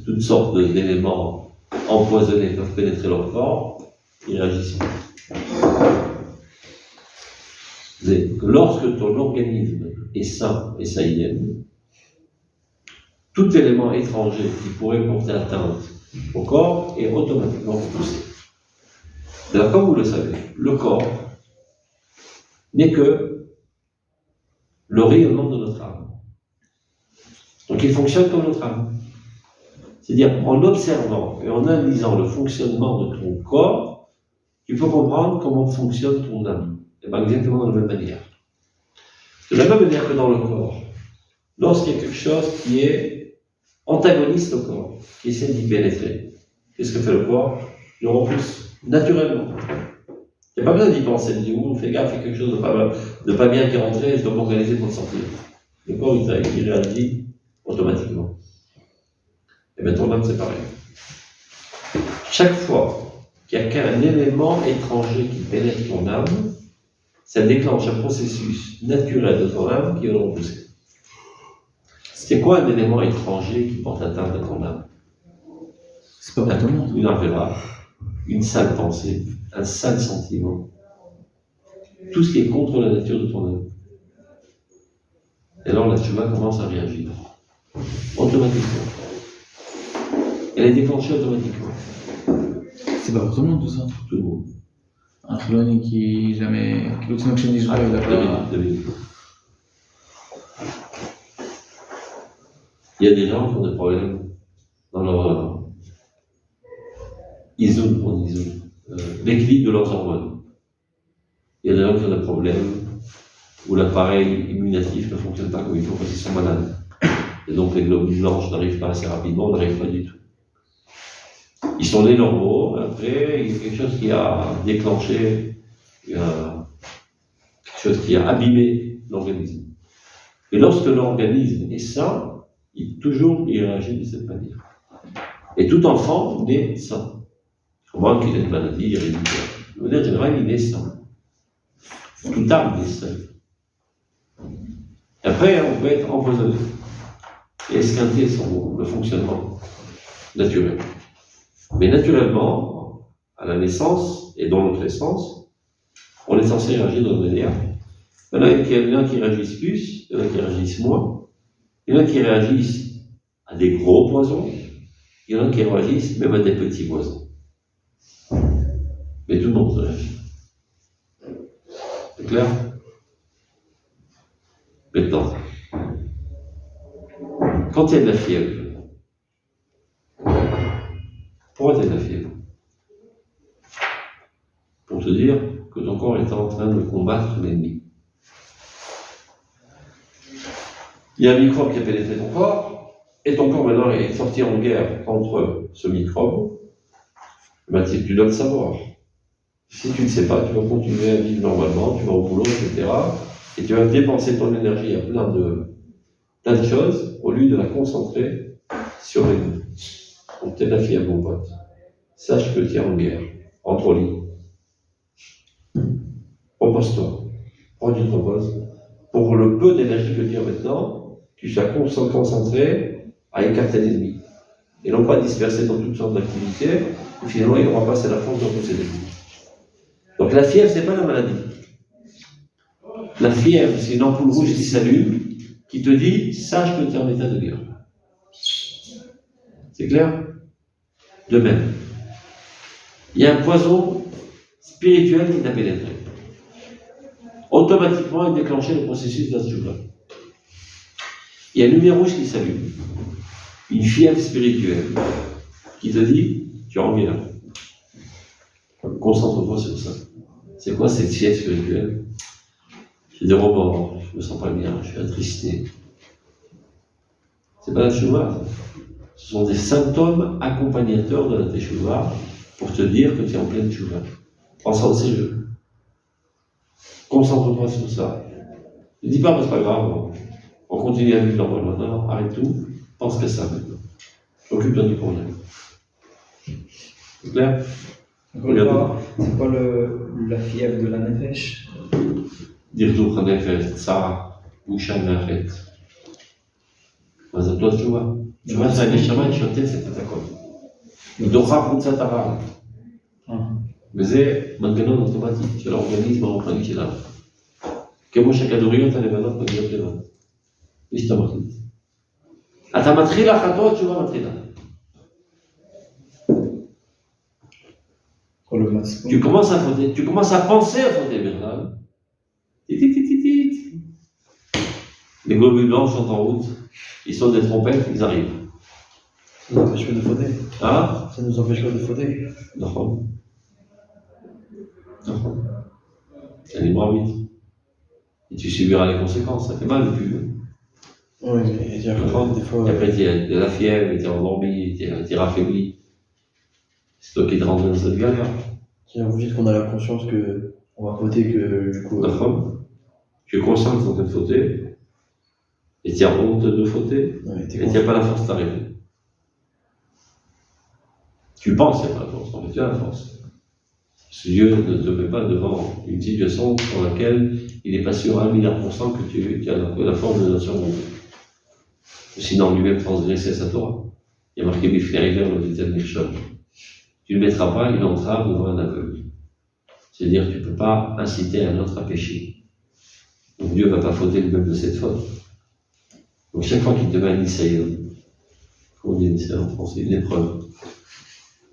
Toutes sortes d'éléments empoisonnés peuvent pénétrer leur corps, ils réagissent pas. Lorsque ton organisme est sain et saïen, tout élément étranger qui pourrait porter atteinte au corps est automatiquement repoussé. Alors, comme vous le savez, le corps n'est que le rayonnement de notre âme. Donc il fonctionne comme notre âme. C'est-à-dire, en observant et en analysant le fonctionnement de ton corps, tu peux comprendre comment fonctionne ton âme. Et bien exactement de la même manière. De la même manière que dans le corps, lorsqu'il y a quelque chose qui est antagoniste au corps, qui essaie d'y pénétrer, qu'est-ce que fait le corps? Il le repousse naturellement. Il n'y a pas besoin d'y penser, de dire, fais gaffe, il y a quelque chose de pas bien qui est rentré, je dois m'organiser pour le sortir. Le corps, il réagit automatiquement. Et bien ton âme, c'est pareil. Chaque fois qu'il n'y a qu'un élément étranger qui pénètre ton âme, ça déclenche un processus naturel de ton âme qui va le repousser. C'est quoi un élément étranger qui porte atteinte à ton âme? C'est pas pour tout le monde. Une enveloppe, une sale pensée, un sale sentiment. Tout ce qui est contre la nature de ton âme. Et alors la tchouva commence à réagir. Automatiquement. Elle est déclenchée automatiquement. C'est pas pour tout le monde tout ça. Tout le monde. Un khiloni qui jamais. Qui l'outil n'a il a pas. Il y a des gens qui ont des problèmes dans leur l'équilibre de leurs hormones. Il y a des gens qui ont des problèmes où l'appareil immunitatif ne fonctionne pas comme il faut parce qu'ils sont malades. Et donc les globules blanches n'arrivent pas assez rapidement, n'arrivent pas du tout. Ils sont nés normaux, après, il y a quelque chose qui a déclenché, il y a quelque chose qui a abîmé l'organisme. Et lorsque l'organisme est sain, il réagit de cette manière. Et tout enfant naît sain. Au moins qu'il ait une maladie héréditaire. De manière générale, il est sain. Tout âme est sain. Après, on peut être empoisonné et esquinter le fonctionnement naturel. Mais naturellement, à la naissance et dans notre essence, on est censé réagir de la manière. Il y en a qui réagissent plus, il y en a qui réagissent moins, il y en a qui réagissent à des gros poisons, il y en a qui réagissent même à des petits poisons. Mais tout le monde réagit. C'est clair? Maintenant, quand il y a de la fièvre, pourquoi il y a de la fièvre? Pour te dire que ton corps est en train de combattre l'ennemi. Il y a un microbe qui a pénétré ton corps, et ton corps maintenant est sorti en guerre contre ce microbe. Ben, tu dois le savoir. Si tu ne le sais pas, tu vas continuer à vivre normalement, tu vas au boulot, etc. Et tu vas dépenser ton énergie à plein de choses, au lieu de la concentrer sur l'ennemi. Donc t'es la fièvre, mon pote. Sache que tu es en guerre. Entre au lit. Repose-toi. Pourquoi tu te reposes? Pour le peu d'énergie que tu as maintenant, tu sois concentré à écarter l'ennemi. Et non pas dispersé dans toutes sortes d'activités, et finalement il aura passé la force de repousser l'ennemi. Donc la fièvre, c'est pas la maladie. La fièvre, c'est une ampoule rouge qui s'allume, qui te dit, sache que tu es en état de guerre. C'est clair? De même, il y a un poison spirituel qui t'a pénétré. Automatiquement, il déclenchait le processus d'Asjuba. Il y a une lumière rouge qui s'allume. Une fièvre spirituelle qui te dit, tu es en guerre. Concentre-toi sur ça. C'est quoi cette fièvre spirituelle? J'ai des remords, je me sens pas bien, je suis attristé. C'est pas la teshuvah. Ce sont des symptômes accompagnateurs de la teshuvah pour te dire que tu es en pleine teshuvah. Prends ça au sérieux. Concentre-toi sur ça. Ne dis pas, mais c'est pas grave, on continue à vivre normalement. Non, arrête tout, pense qu'à ça maintenant. Occupe-toi du problème. C'est clair? C'est quoi la fièvre de la nefesh? Dirdouk hanefesh, tsara, bouchan nachet. אז זאת תשובה. תשובה זה הנשמה היא שוטפת את הכל. היא דוחה חוצה את הרעל. וזה מנגנון אוטומטי של האורגניזם הרוחני שלנו. כמו שהכדוריות הלבנות מגיעות לבד. מי שאתה מחליט. אתה מתחיל החלטות, תשובה מתחילה. Tu commences à fauter, tu commences à penser à fauter, Bernard. Les globules blancs sont en route, ils sont des trompettes, ils arrivent. Ça nous empêche pas de fauter. Hein? Ça nous empêche pas de fauter. Non. C'est un libre arbitre. Et tu subiras les conséquences, ça fait mal le pub. Oui, mais des fois. Et après, tu as de la fièvre, tu es endormi, tu es raffaibli. C'est toi qui te rends dans cette galère. Vous dites qu'on a la conscience qu'on va fauter, que du coup. Tu es conscient que tu es en train de fauter, et tu as honte de fauter, et tu n'as pas la force d'arrêter. Tu penses qu'il n'y a pas la force, mais tu as la force. Parce que Dieu ne te met pas devant une situation dans laquelle il n'est pas sûr à 1 milliard% que tu as la force de la surmonter. Sinon, lui-même transgressait sa Torah. Il y a marqué Bifneriver le Vitel Nechon. Tu ne le mettras pas une entrave devant un aveugle. C'est-à-dire que tu ne peux pas inciter un autre à pécher. Donc Dieu ne va pas fauter lui-même de cette faute. Donc chaque fois qu'il te met un Nisayon, comment on dit Nisayon en français, une épreuve,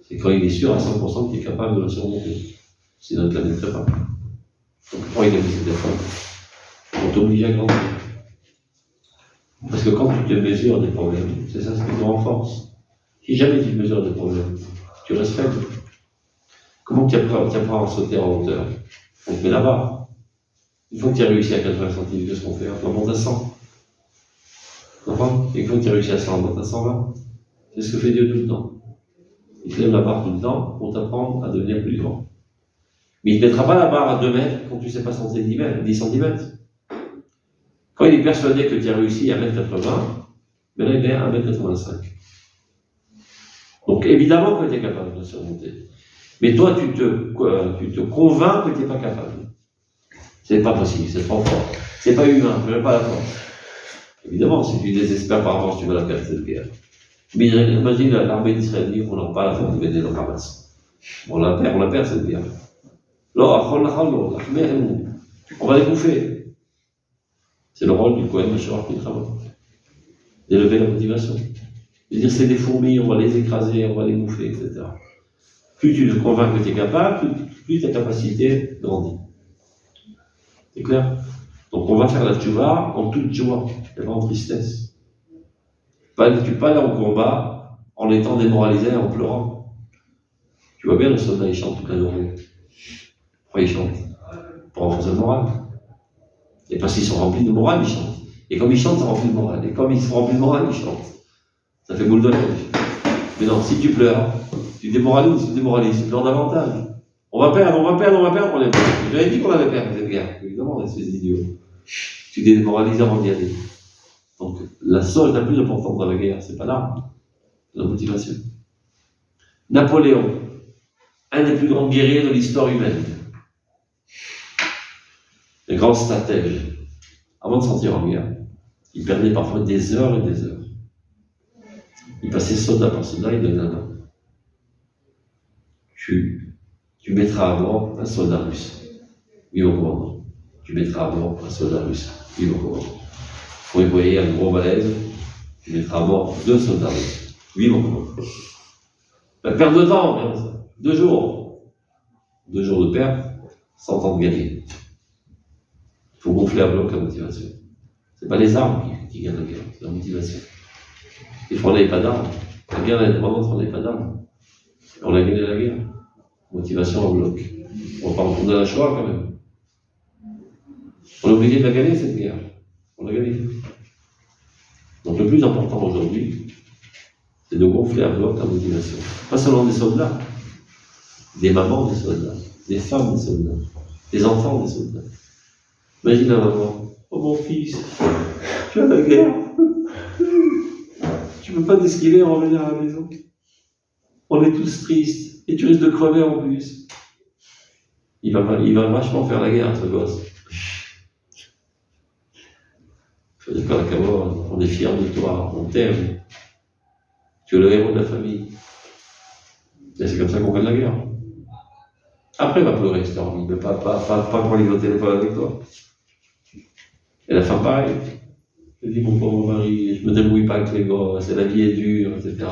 c'est quand il est sûr à 100% qu'il est capable de la surmonter. Sinon il ne te la mettrait pas. Donc pourquoi il a mis cette épreuve? On t'oblige à grandir. Parce que quand tu te mesures des problèmes, c'est ça ce qui te renforce. Si jamais tu mesures des problèmes, tu restes faible. Comment tu apprends à sauter en hauteur? On te met là-bas. Une fois que tu as réussi à 80 cm, qu'est-ce qu'on fait? On monte à 100. Tu comprends? Et une fois que tu as réussi à 100, on monte à 120. C'est ce que fait Dieu tout le temps. Il te lève la barre tout le temps pour t'apprendre à devenir plus grand. Mais il ne mettra pas la barre à 2 mètres quand tu ne sais pas 10 centimètres. Quand il est persuadé que tu as réussi à 1m80, maintenant il est à 1m85. Donc évidemment que tu es capable de surmonter. Mais toi, tu te convaincs que tu n'es pas capable. C'est pas possible, c'est trop fort. C'est pas humain, tu n'as pas la force. Évidemment, si tu désespères par avance, tu vas la perdre cette guerre. Mais imagine l'armée d'Israël dit qu'on n'a pas la force de gagner le Hamas. On la perd cette guerre. On va les bouffer. C'est le rôle du Kohen Mashorach qui travaille. D'élever la motivation. De dire c'est des fourmis, on va les écraser, on va les bouffer, etc. Plus tu te convaincs que tu es capable, plus ta capacité grandit. C'est clair? Donc on va faire la tchouva en toute joie, et pas en tristesse. Tu ne peux pas aller au combat en étant démoralisé, en pleurant. Tu vois bien, le soldat, il chante toute la journée. Pourquoi il chante? Pour renforcer le moral. Et parce qu'ils sont remplis de morale, ils chantent. Et comme ils chantent, ça remplit de morale. Et comme ils sont remplis de morale, ils chantent. Ça fait boule de neige. Mais non, si tu pleures, tu démoralises, tu pleures davantage. On va perdre, on les perd. J'avais dit qu'on allait perdre cette guerre. Évidemment, c'est des idiots. Tu démoralises avant d'y aller. Donc, la chose la plus importante dans la guerre, c'est pas l'arme, c'est la motivation. Napoléon, un des plus grands guerriers de l'histoire humaine, un grand stratège, avant de sortir en guerre, il perdait parfois des heures et des heures. Il passait soldat par soldat, il donnait un ordre. Tu mettras à mort un soldat russe. Oui, mon commandant. Tu mettras à mort un soldat russe. Oui, mon commandant. Il faut envoyer un gros malaise. Tu mettras à mort 2 soldats russes. Oui, mon commandant. Perte de temps, bien ça. 2 jours. 2 jours de perte, 100 ans de gagner. Il faut gonfler à bloc la motivation. Ce n'est pas les armes qui gagnent la guerre, c'est la motivation. Il faut qu'on n'ait pas d'armes. La guerre d'indépendance, on n'avait pas d'armes. On a gagné la guerre. Motivation en bloc. On va pas retourner à la Shoah quand même. On est obligé de la gagner cette guerre. On l'a gagnée. Donc le plus important aujourd'hui, c'est de gonfler à bloc la motivation. Pas seulement des soldats, des mamans des soldats, des femmes des soldats, des enfants des soldats. Imagine la maman. Oh mon fils, tu es à la guerre. Tu ne peux pas t'esquiver en revenir à la maison. On est tous tristes. Et tu risques de crever en plus. Il va vachement faire la guerre, ce gosse. Je veux dire qu'à la Cameroun, on est fiers de toi, on t'aime. Tu es le héros de la famille. Et c'est comme ça qu'on gagne la guerre. Après, il va pleurer, c'est horrible, mais pas quand il est au téléphone avec toi. Et la femme, pareil. Je dis, mon pauvre mari, je me débrouille pas avec les gosses, la vie est dure, etc.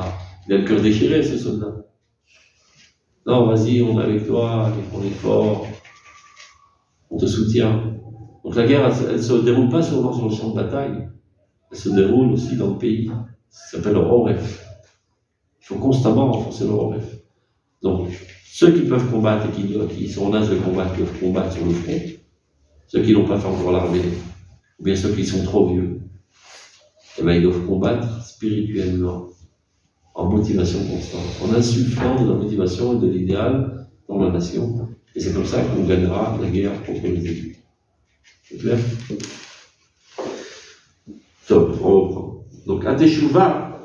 Il a le cœur déchiré, ce soldat. Non, vas-y, on est avec toi, on est fort, on te soutient. Donc la guerre, elle ne se déroule pas seulement sur le champ de bataille, elle se déroule aussi dans le pays. Ça s'appelle le Oref. Il faut constamment renforcer le Oref. Donc, ceux qui peuvent combattre et qui sont en âge de combattre, peuvent combattre sur le front. Ceux qui n'ont pas fait encore l'armée, ou bien ceux qui sont trop vieux, eh bien, ils doivent combattre spirituellement, en motivation constante, en insufflant de la motivation et de l'idéal dans la nation. Et c'est comme ça qu'on gagnera la guerre contre les ennemis. C'est clair? Top, on reprend. Donc, Ateshuva,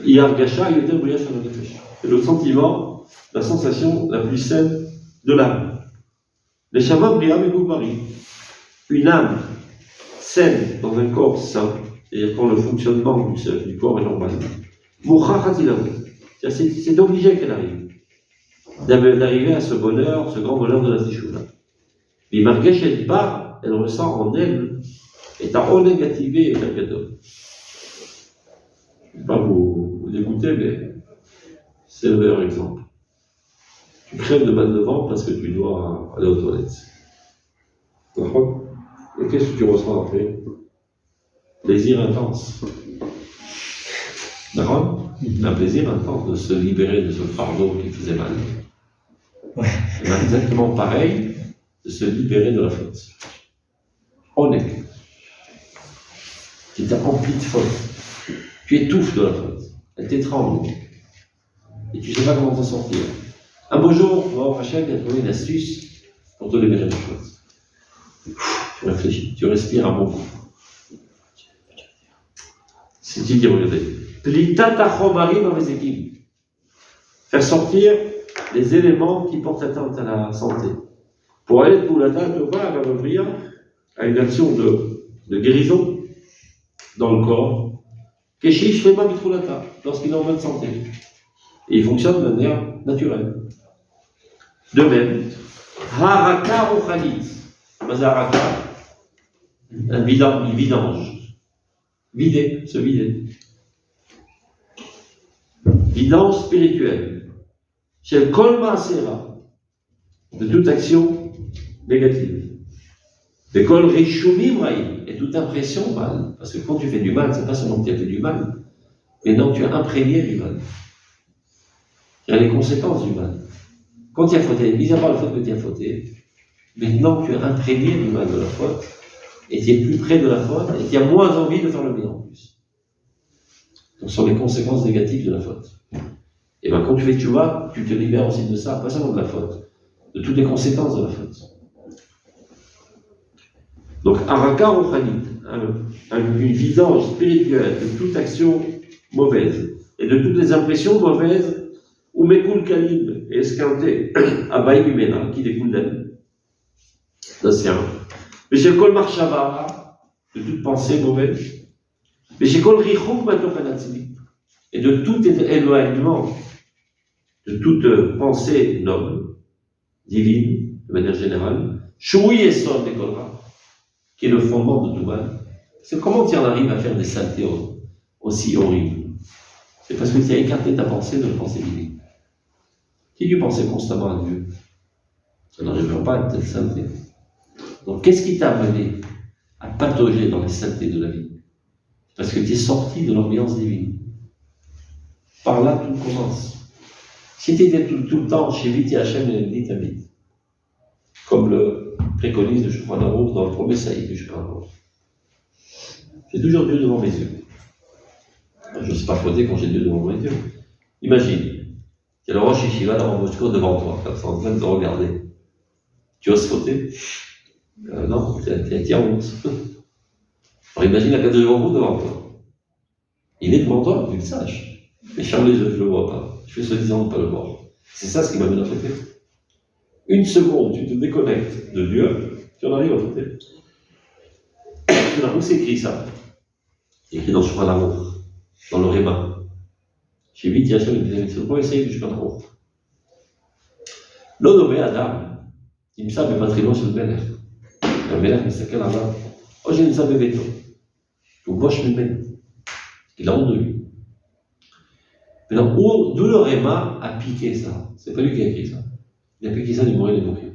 Yargasha, Yoter Briyash Anadefesh. C'est le sentiment, la sensation la plus saine de l'âme. Les Shabbat Briam et Goubari, une âme saine dans un corps sain, et quand le fonctionnement du corps est normal. C'est obligé qu'elle arrive. D'arriver à ce bonheur, ce grand bonheur de la Teshuvah. Mais Margeshet Bar, elle ressent en elle, est à haut négativé et cadeau. Je ne vais pas vous dégoûter, mais c'est le meilleur exemple. Tu crèves de mal de ventre parce que tu dois aller aux toilettes. D'accord? Et qu'est-ce que tu ressens après? Plaisir intense. D'accord? Un plaisir intense de se libérer de ce fardeau qui faisait mal. Ouais. C'est exactement pareil de se libérer de la faute. Honnête. Tu t'es rempli de faute. Tu étouffes de la faute. Elle t'étrangle. et tu ne sais pas comment t'en sortir. Un beau jour, tu vas voir Hachem qui a trouvé une astuce pour te libérer des choses. Tu réfléchis, tu respires un bon coup. C'est qui a regardé. Faire sortir les éléments qui portent atteinte à la santé. Pour aller pour la tâche de voir, va revenir à une action de guérison dans le corps. Keshish fait pas mitulata lorsqu'il est en bonne santé. Et il fonctionne de manière naturelle. De même, haraka ou khalit. Mazaraka, un vidange. Vider, se vider. Vidange spirituelle. Chez le kolma sera, de toute action négative. Le kol rishumim raïm, et toute impression mal. Parce que quand tu fais du mal, c'est pas seulement que tu as fait du mal, mais non, tu as imprégné du mal. Il y a les conséquences du mal. Quand tu as fauté, mis à part le fait que tu as fauté, maintenant tu as imprégné du mal de la faute, et tu es plus près de la faute, et tu as moins envie de faire le bien en plus. Donc, ce sont les conséquences négatives de la faute. Et bien, quand tu fais tchouva, tu te libères aussi de ça, pas seulement de la faute, de toutes les conséquences de la faute. Donc, araka ou khalit, une vidange spirituelle de toute action mauvaise, et de toutes les impressions mauvaises, ou mekul kalim, et esquinté, abaï bimena, qui découle d'elle. Ça, c'est un. Mais chez kol marshava, de toute pensée mauvaise, mais chez kol richuk matofanatzmi, et de tout éloignement, de toute pensée noble, divine, de manière générale, choui et son décollera, qui est le fondement de tout mal. C'est comment tu en arrives à faire des saletés aussi horribles? C'est parce que tu as écarté ta pensée de la pensée divine. Si tu pensais constamment à Dieu, ça n'arrivera pas à être saleté. Donc, qu'est-ce qui t'a amené à patauger dans les saletés de la vie? Parce que tu es sorti de l'ambiance divine. Par là, tout commence. Si tu étais tout le temps chez Viti Hachem et Viti Amit, comme le préconise le Shulchan Aruch dans le premier saïd du Shulchan Aruch, j'ai toujours Dieu devant mes yeux. Je ne sais pas fauter quand j'ai Dieu devant mes yeux. Imagine, il y a le Rosh Yeshiva dans Moscou devant toi, comme ça, en train de te regarder. Tu oses fauter? Non, t'es honte. Alors imagine la Kadosh Baruch Hu devant toi. Il est devant toi, tu le saches. Mais ferme les yeux, je ne le vois pas. Je fais soi-disant de ne pas le voir. C'est ça ce qui m'amène à fauter. Une seconde, tu te déconnectes de Dieu, tu en arrives à fauter. Où c'est écrit ça? C'est écrit dans le Shulchan Aruch, dans le Réma. Chez Viti Hachem, c'est le premier saïd du Shulchan Aruch. L'on nommé Adam, il me semble pas très loin sur le Melech. Le Melech, il s'appelle Adam. Oh, j'ai une salle de béton. Ou Bosch Mimène. Il a honte de lui. Maintenant, d'où le Réma a piqué ça? C'est pas lui qui a écrit ça. Il a piqué ça du Moré de Boukhim.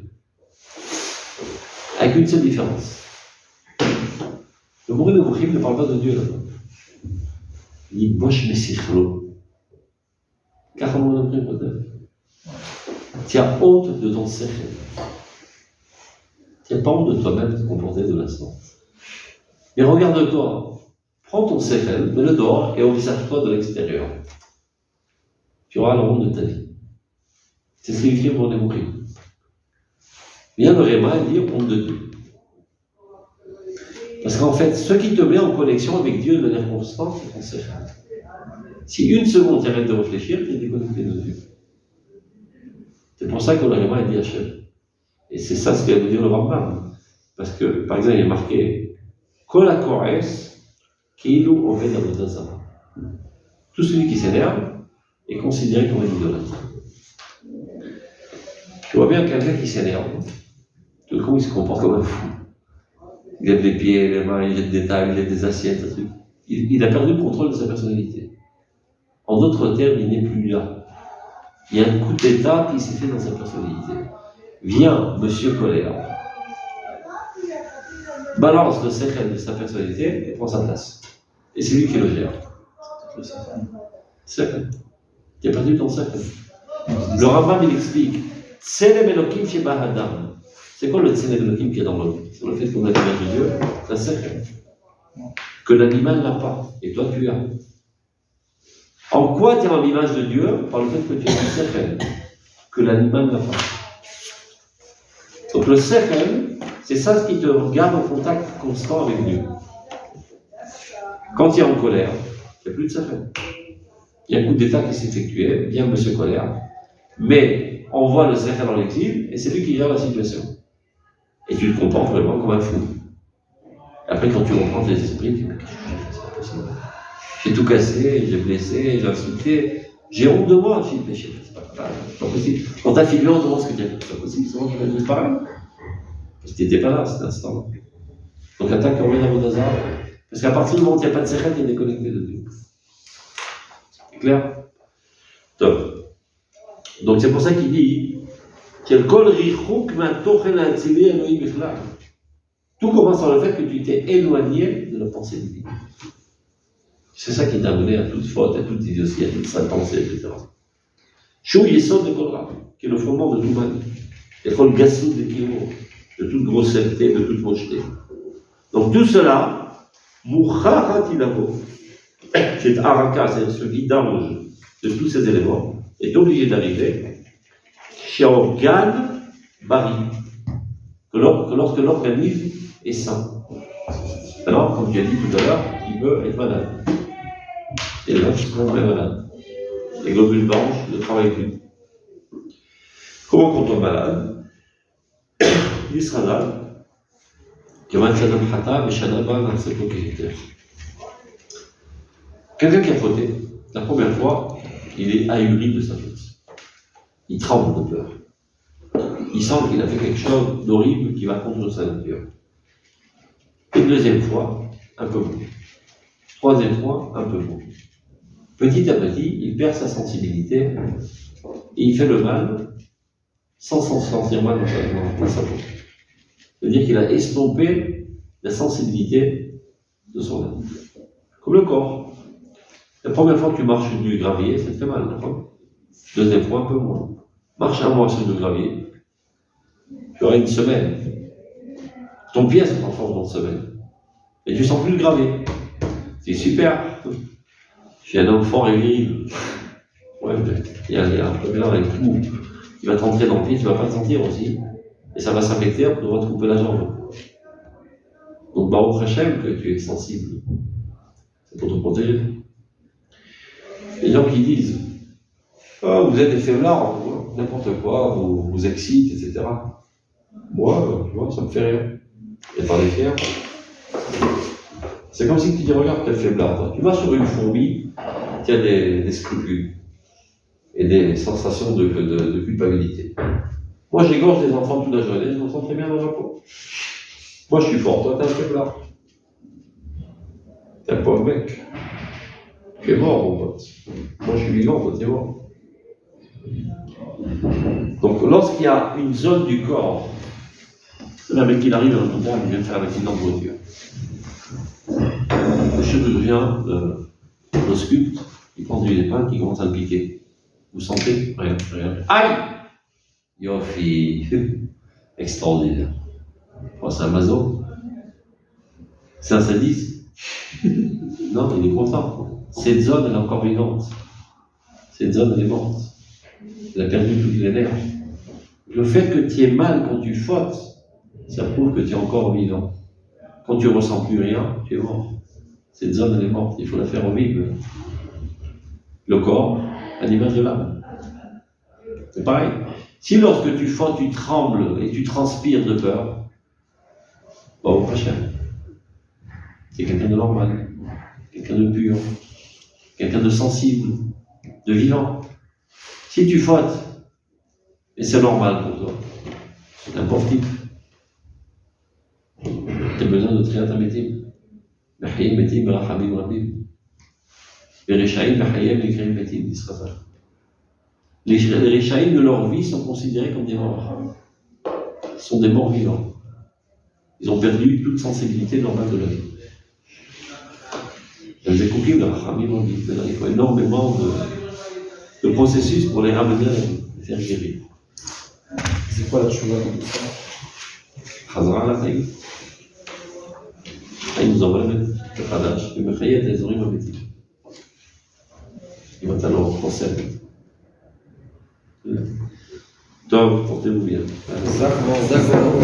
Avec une seule différence. Le Moré de Boukhim ne parle pas de Dieu là-bas. Il dit Bosch Messichlo. Car on a pris peut-être. Tu as honte de ton sechel. Tu n'as pas honte de toi-même de te comporter de l'instant. Mais regarde-toi, prends ton sechel, mets-le dehors et envisage-toi de l'extérieur. Tu auras la honte de ta vie. C'est ce qu'il écrit pour les mourir. Vient le Réma et dit honte de Dieu. Parce qu'en fait, ce qui te met en connexion avec Dieu de manière constante, c'est ton sechel. Si une seconde tu arrêtes de réfléchir, tu es déconnecté de Dieu. C'est pour ça que le Réma dit Hachem. Et c'est ça ce qu'il vient de dire le Rambam. Parce que, par exemple, il est marqué Kol HaKores Kilu Oved Avodah Zarah. Tout celui qui s'énerve est considéré comme un idolâtre. Tu vois bien quelqu'un qui s'énerve, tout le coup il se comporte comme un fou. Il lève les pieds, les mains, il jette des tables, il jette des assiettes, des trucs. Il a perdu le contrôle de sa personnalité. En d'autres termes, il n'est plus là. Il y a un coup d'état qui s'est fait dans sa personnalité. Vient Monsieur Colère, balance le secret de sa personnalité et prend sa place. Et c'est lui qui le gère. Secret. Tu as perdu ton secret. Le Rambam il explique Tselem Elokim Sheba Adam. C'est quoi le Tselem Elokim qui est dans l'homme? C'est le fait qu'on a l'image de Dieu, c'est un secret. Que l'animal n'a pas, et toi tu as. En quoi tu es en l'image de Dieu? Par le fait que tu as du sechel, que l'animal n'a pas. Donc le sechel, c'est ça ce qui te garde en contact constant avec Dieu. Quand tu es en colère, il n'y a plus de sechel. Il y a un coup d'État qui s'est effectué, bien monsieur colère, mais on voit le sechel dans l'exil, et c'est lui qui gère la situation. Et tu le comportes vraiment comme un fou. Après, quand tu reprends tes esprits, tu dis, mais qu'est-ce que j'ai fait? C'est pas possible. J'ai tout cassé, j'ai blessé, j'ai insulté. J'ai honte de moi, j'ai péché. C'est pas possible. Quand ta fille lui on demande ce que tu as fait, c'est pas possible, souvent tu vas dire pareil. Parce que tu n'étais pas là à cet instant. Donc attaque en dans mon hasard. Parce qu'à partir du moment où il n'y a pas de secret, tu es déconnecté de Dieu. C'est clair? Top. Donc c'est pour ça qu'il dit tout commence par le fait que tu t'es éloigné de la pensée divine. C'est ça qui t'a amené à toute faute, à toute idiotie, à toute sale pensée, etc. Chou Yesod de Kodra, qui est le fondement de tout mal. Et le gassou de Kiro, de toute grossièreté, de toute mocheté. Donc tout cela, Mouchachatilavo, c'est Araka, c'est ce vidange de tous ces éléments, est obligé d'arriver chez Organe Bari, que lorsque l'organisme est sain. Alors, comme tu as dit tout à l'heure, il veut être malade. Et là, je suis très malade. Les globules blanches ne travaillent plus. Comment quand on tombe malade? L'Israël, quelqu'un qui a fauté, la première fois, il est ahuri de sa faute. Il tremble de peur. Il sent qu'il a fait quelque chose d'horrible qui va contre sa nature. Une deuxième fois, un peu moins. Troisième fois, un peu moins. Petit à petit, il perd sa sensibilité et il fait le mal sans s'en sentir mal dans sa peau. C'est-à-dire qu'il a estompé la sensibilité de son âme. Comme le corps. La première fois que tu marches du gravier, ça te fait mal, d'accord? Deuxième fois, un peu moins. Marche un mois sur le gravier, tu auras une semaine. Ton pied se transforme dans une semaine. Et tu sens plus le gravier. C'est super. Je suis un homme fort et viril. Ouais, il y a un problème avec tout qui va te rentrer dans le pied, tu ne vas pas te sentir aussi. Et ça va s'affecter, on devra te couper la jambe. Donc, Baruch Hashem, que tu es sensible. C'est pour te protéger. Les gens qui disent oh, vous êtes des faiblards, n'importe quoi, vous excite, etc. Moi, tu vois, ça me fait rire. Il n'y a pas des fiers. C'est comme si tu dis regarde quel faiblard. Tu vas sur une fourmi, tu as des scrupules et des sensations de culpabilité. Moi, j'égorge des enfants toute la journée, je me sens très bien dans la peau. Moi, je suis fort, toi, t'es un faiblard. T'es un pauvre mec. Tu es mort, mon pote. Moi, je suis vivant, toi, t'es mort. Donc, lorsqu'il y a une zone du corps, c'est un mec qui arrive dans le montagne, il vient de faire un accident de voiture. Le chirurgien l'ausculte, il prend du épingle, il commence à le piquer. Vous sentez? Rien. Aïe! Yofi! Extraordinaire. Oh, c'est un maso. C'est un sadiste. Non, il est content. Cette zone, elle est encore vivante. Cette zone, elle est morte. Elle a perdu toutes les nerfs. Le fait que tu aies mal quand tu fautes, ça prouve que tu es encore vivant. Quand tu ne ressens plus rien, tu es mort. Cette zone, elle est morte. Il faut la faire revivre. Le corps, à l'image de l'âme. C'est pareil. Si lorsque tu fautes, tu trembles et tu transpires de peur, bon, prochain. C'est quelqu'un de normal, quelqu'un de pur, quelqu'un de sensible, de vivant. Si tu fautes, et c'est normal pour toi, c'est n'importe qui. Tu as besoin de triat amétim. B'chayim metim b'rachamim rabim. B'rechaim b'chayim l'ikrim metim, dit Srafa. Les Réchaïm de leur vie sont considérés comme des morts. Ils sont des morts vivants. Ils ont perdu toute sensibilité normale de la vie. Il faut énormément de processus pour les ramener à la vie, les faire guérir. C'est quoi la chouva dans tout ça? Chazara la taille. Il nous envoie le Khadash, le Mechayet, les Zorim Abetim. Et maintenant, on procède. טוב, portez-vous bien. D'accord.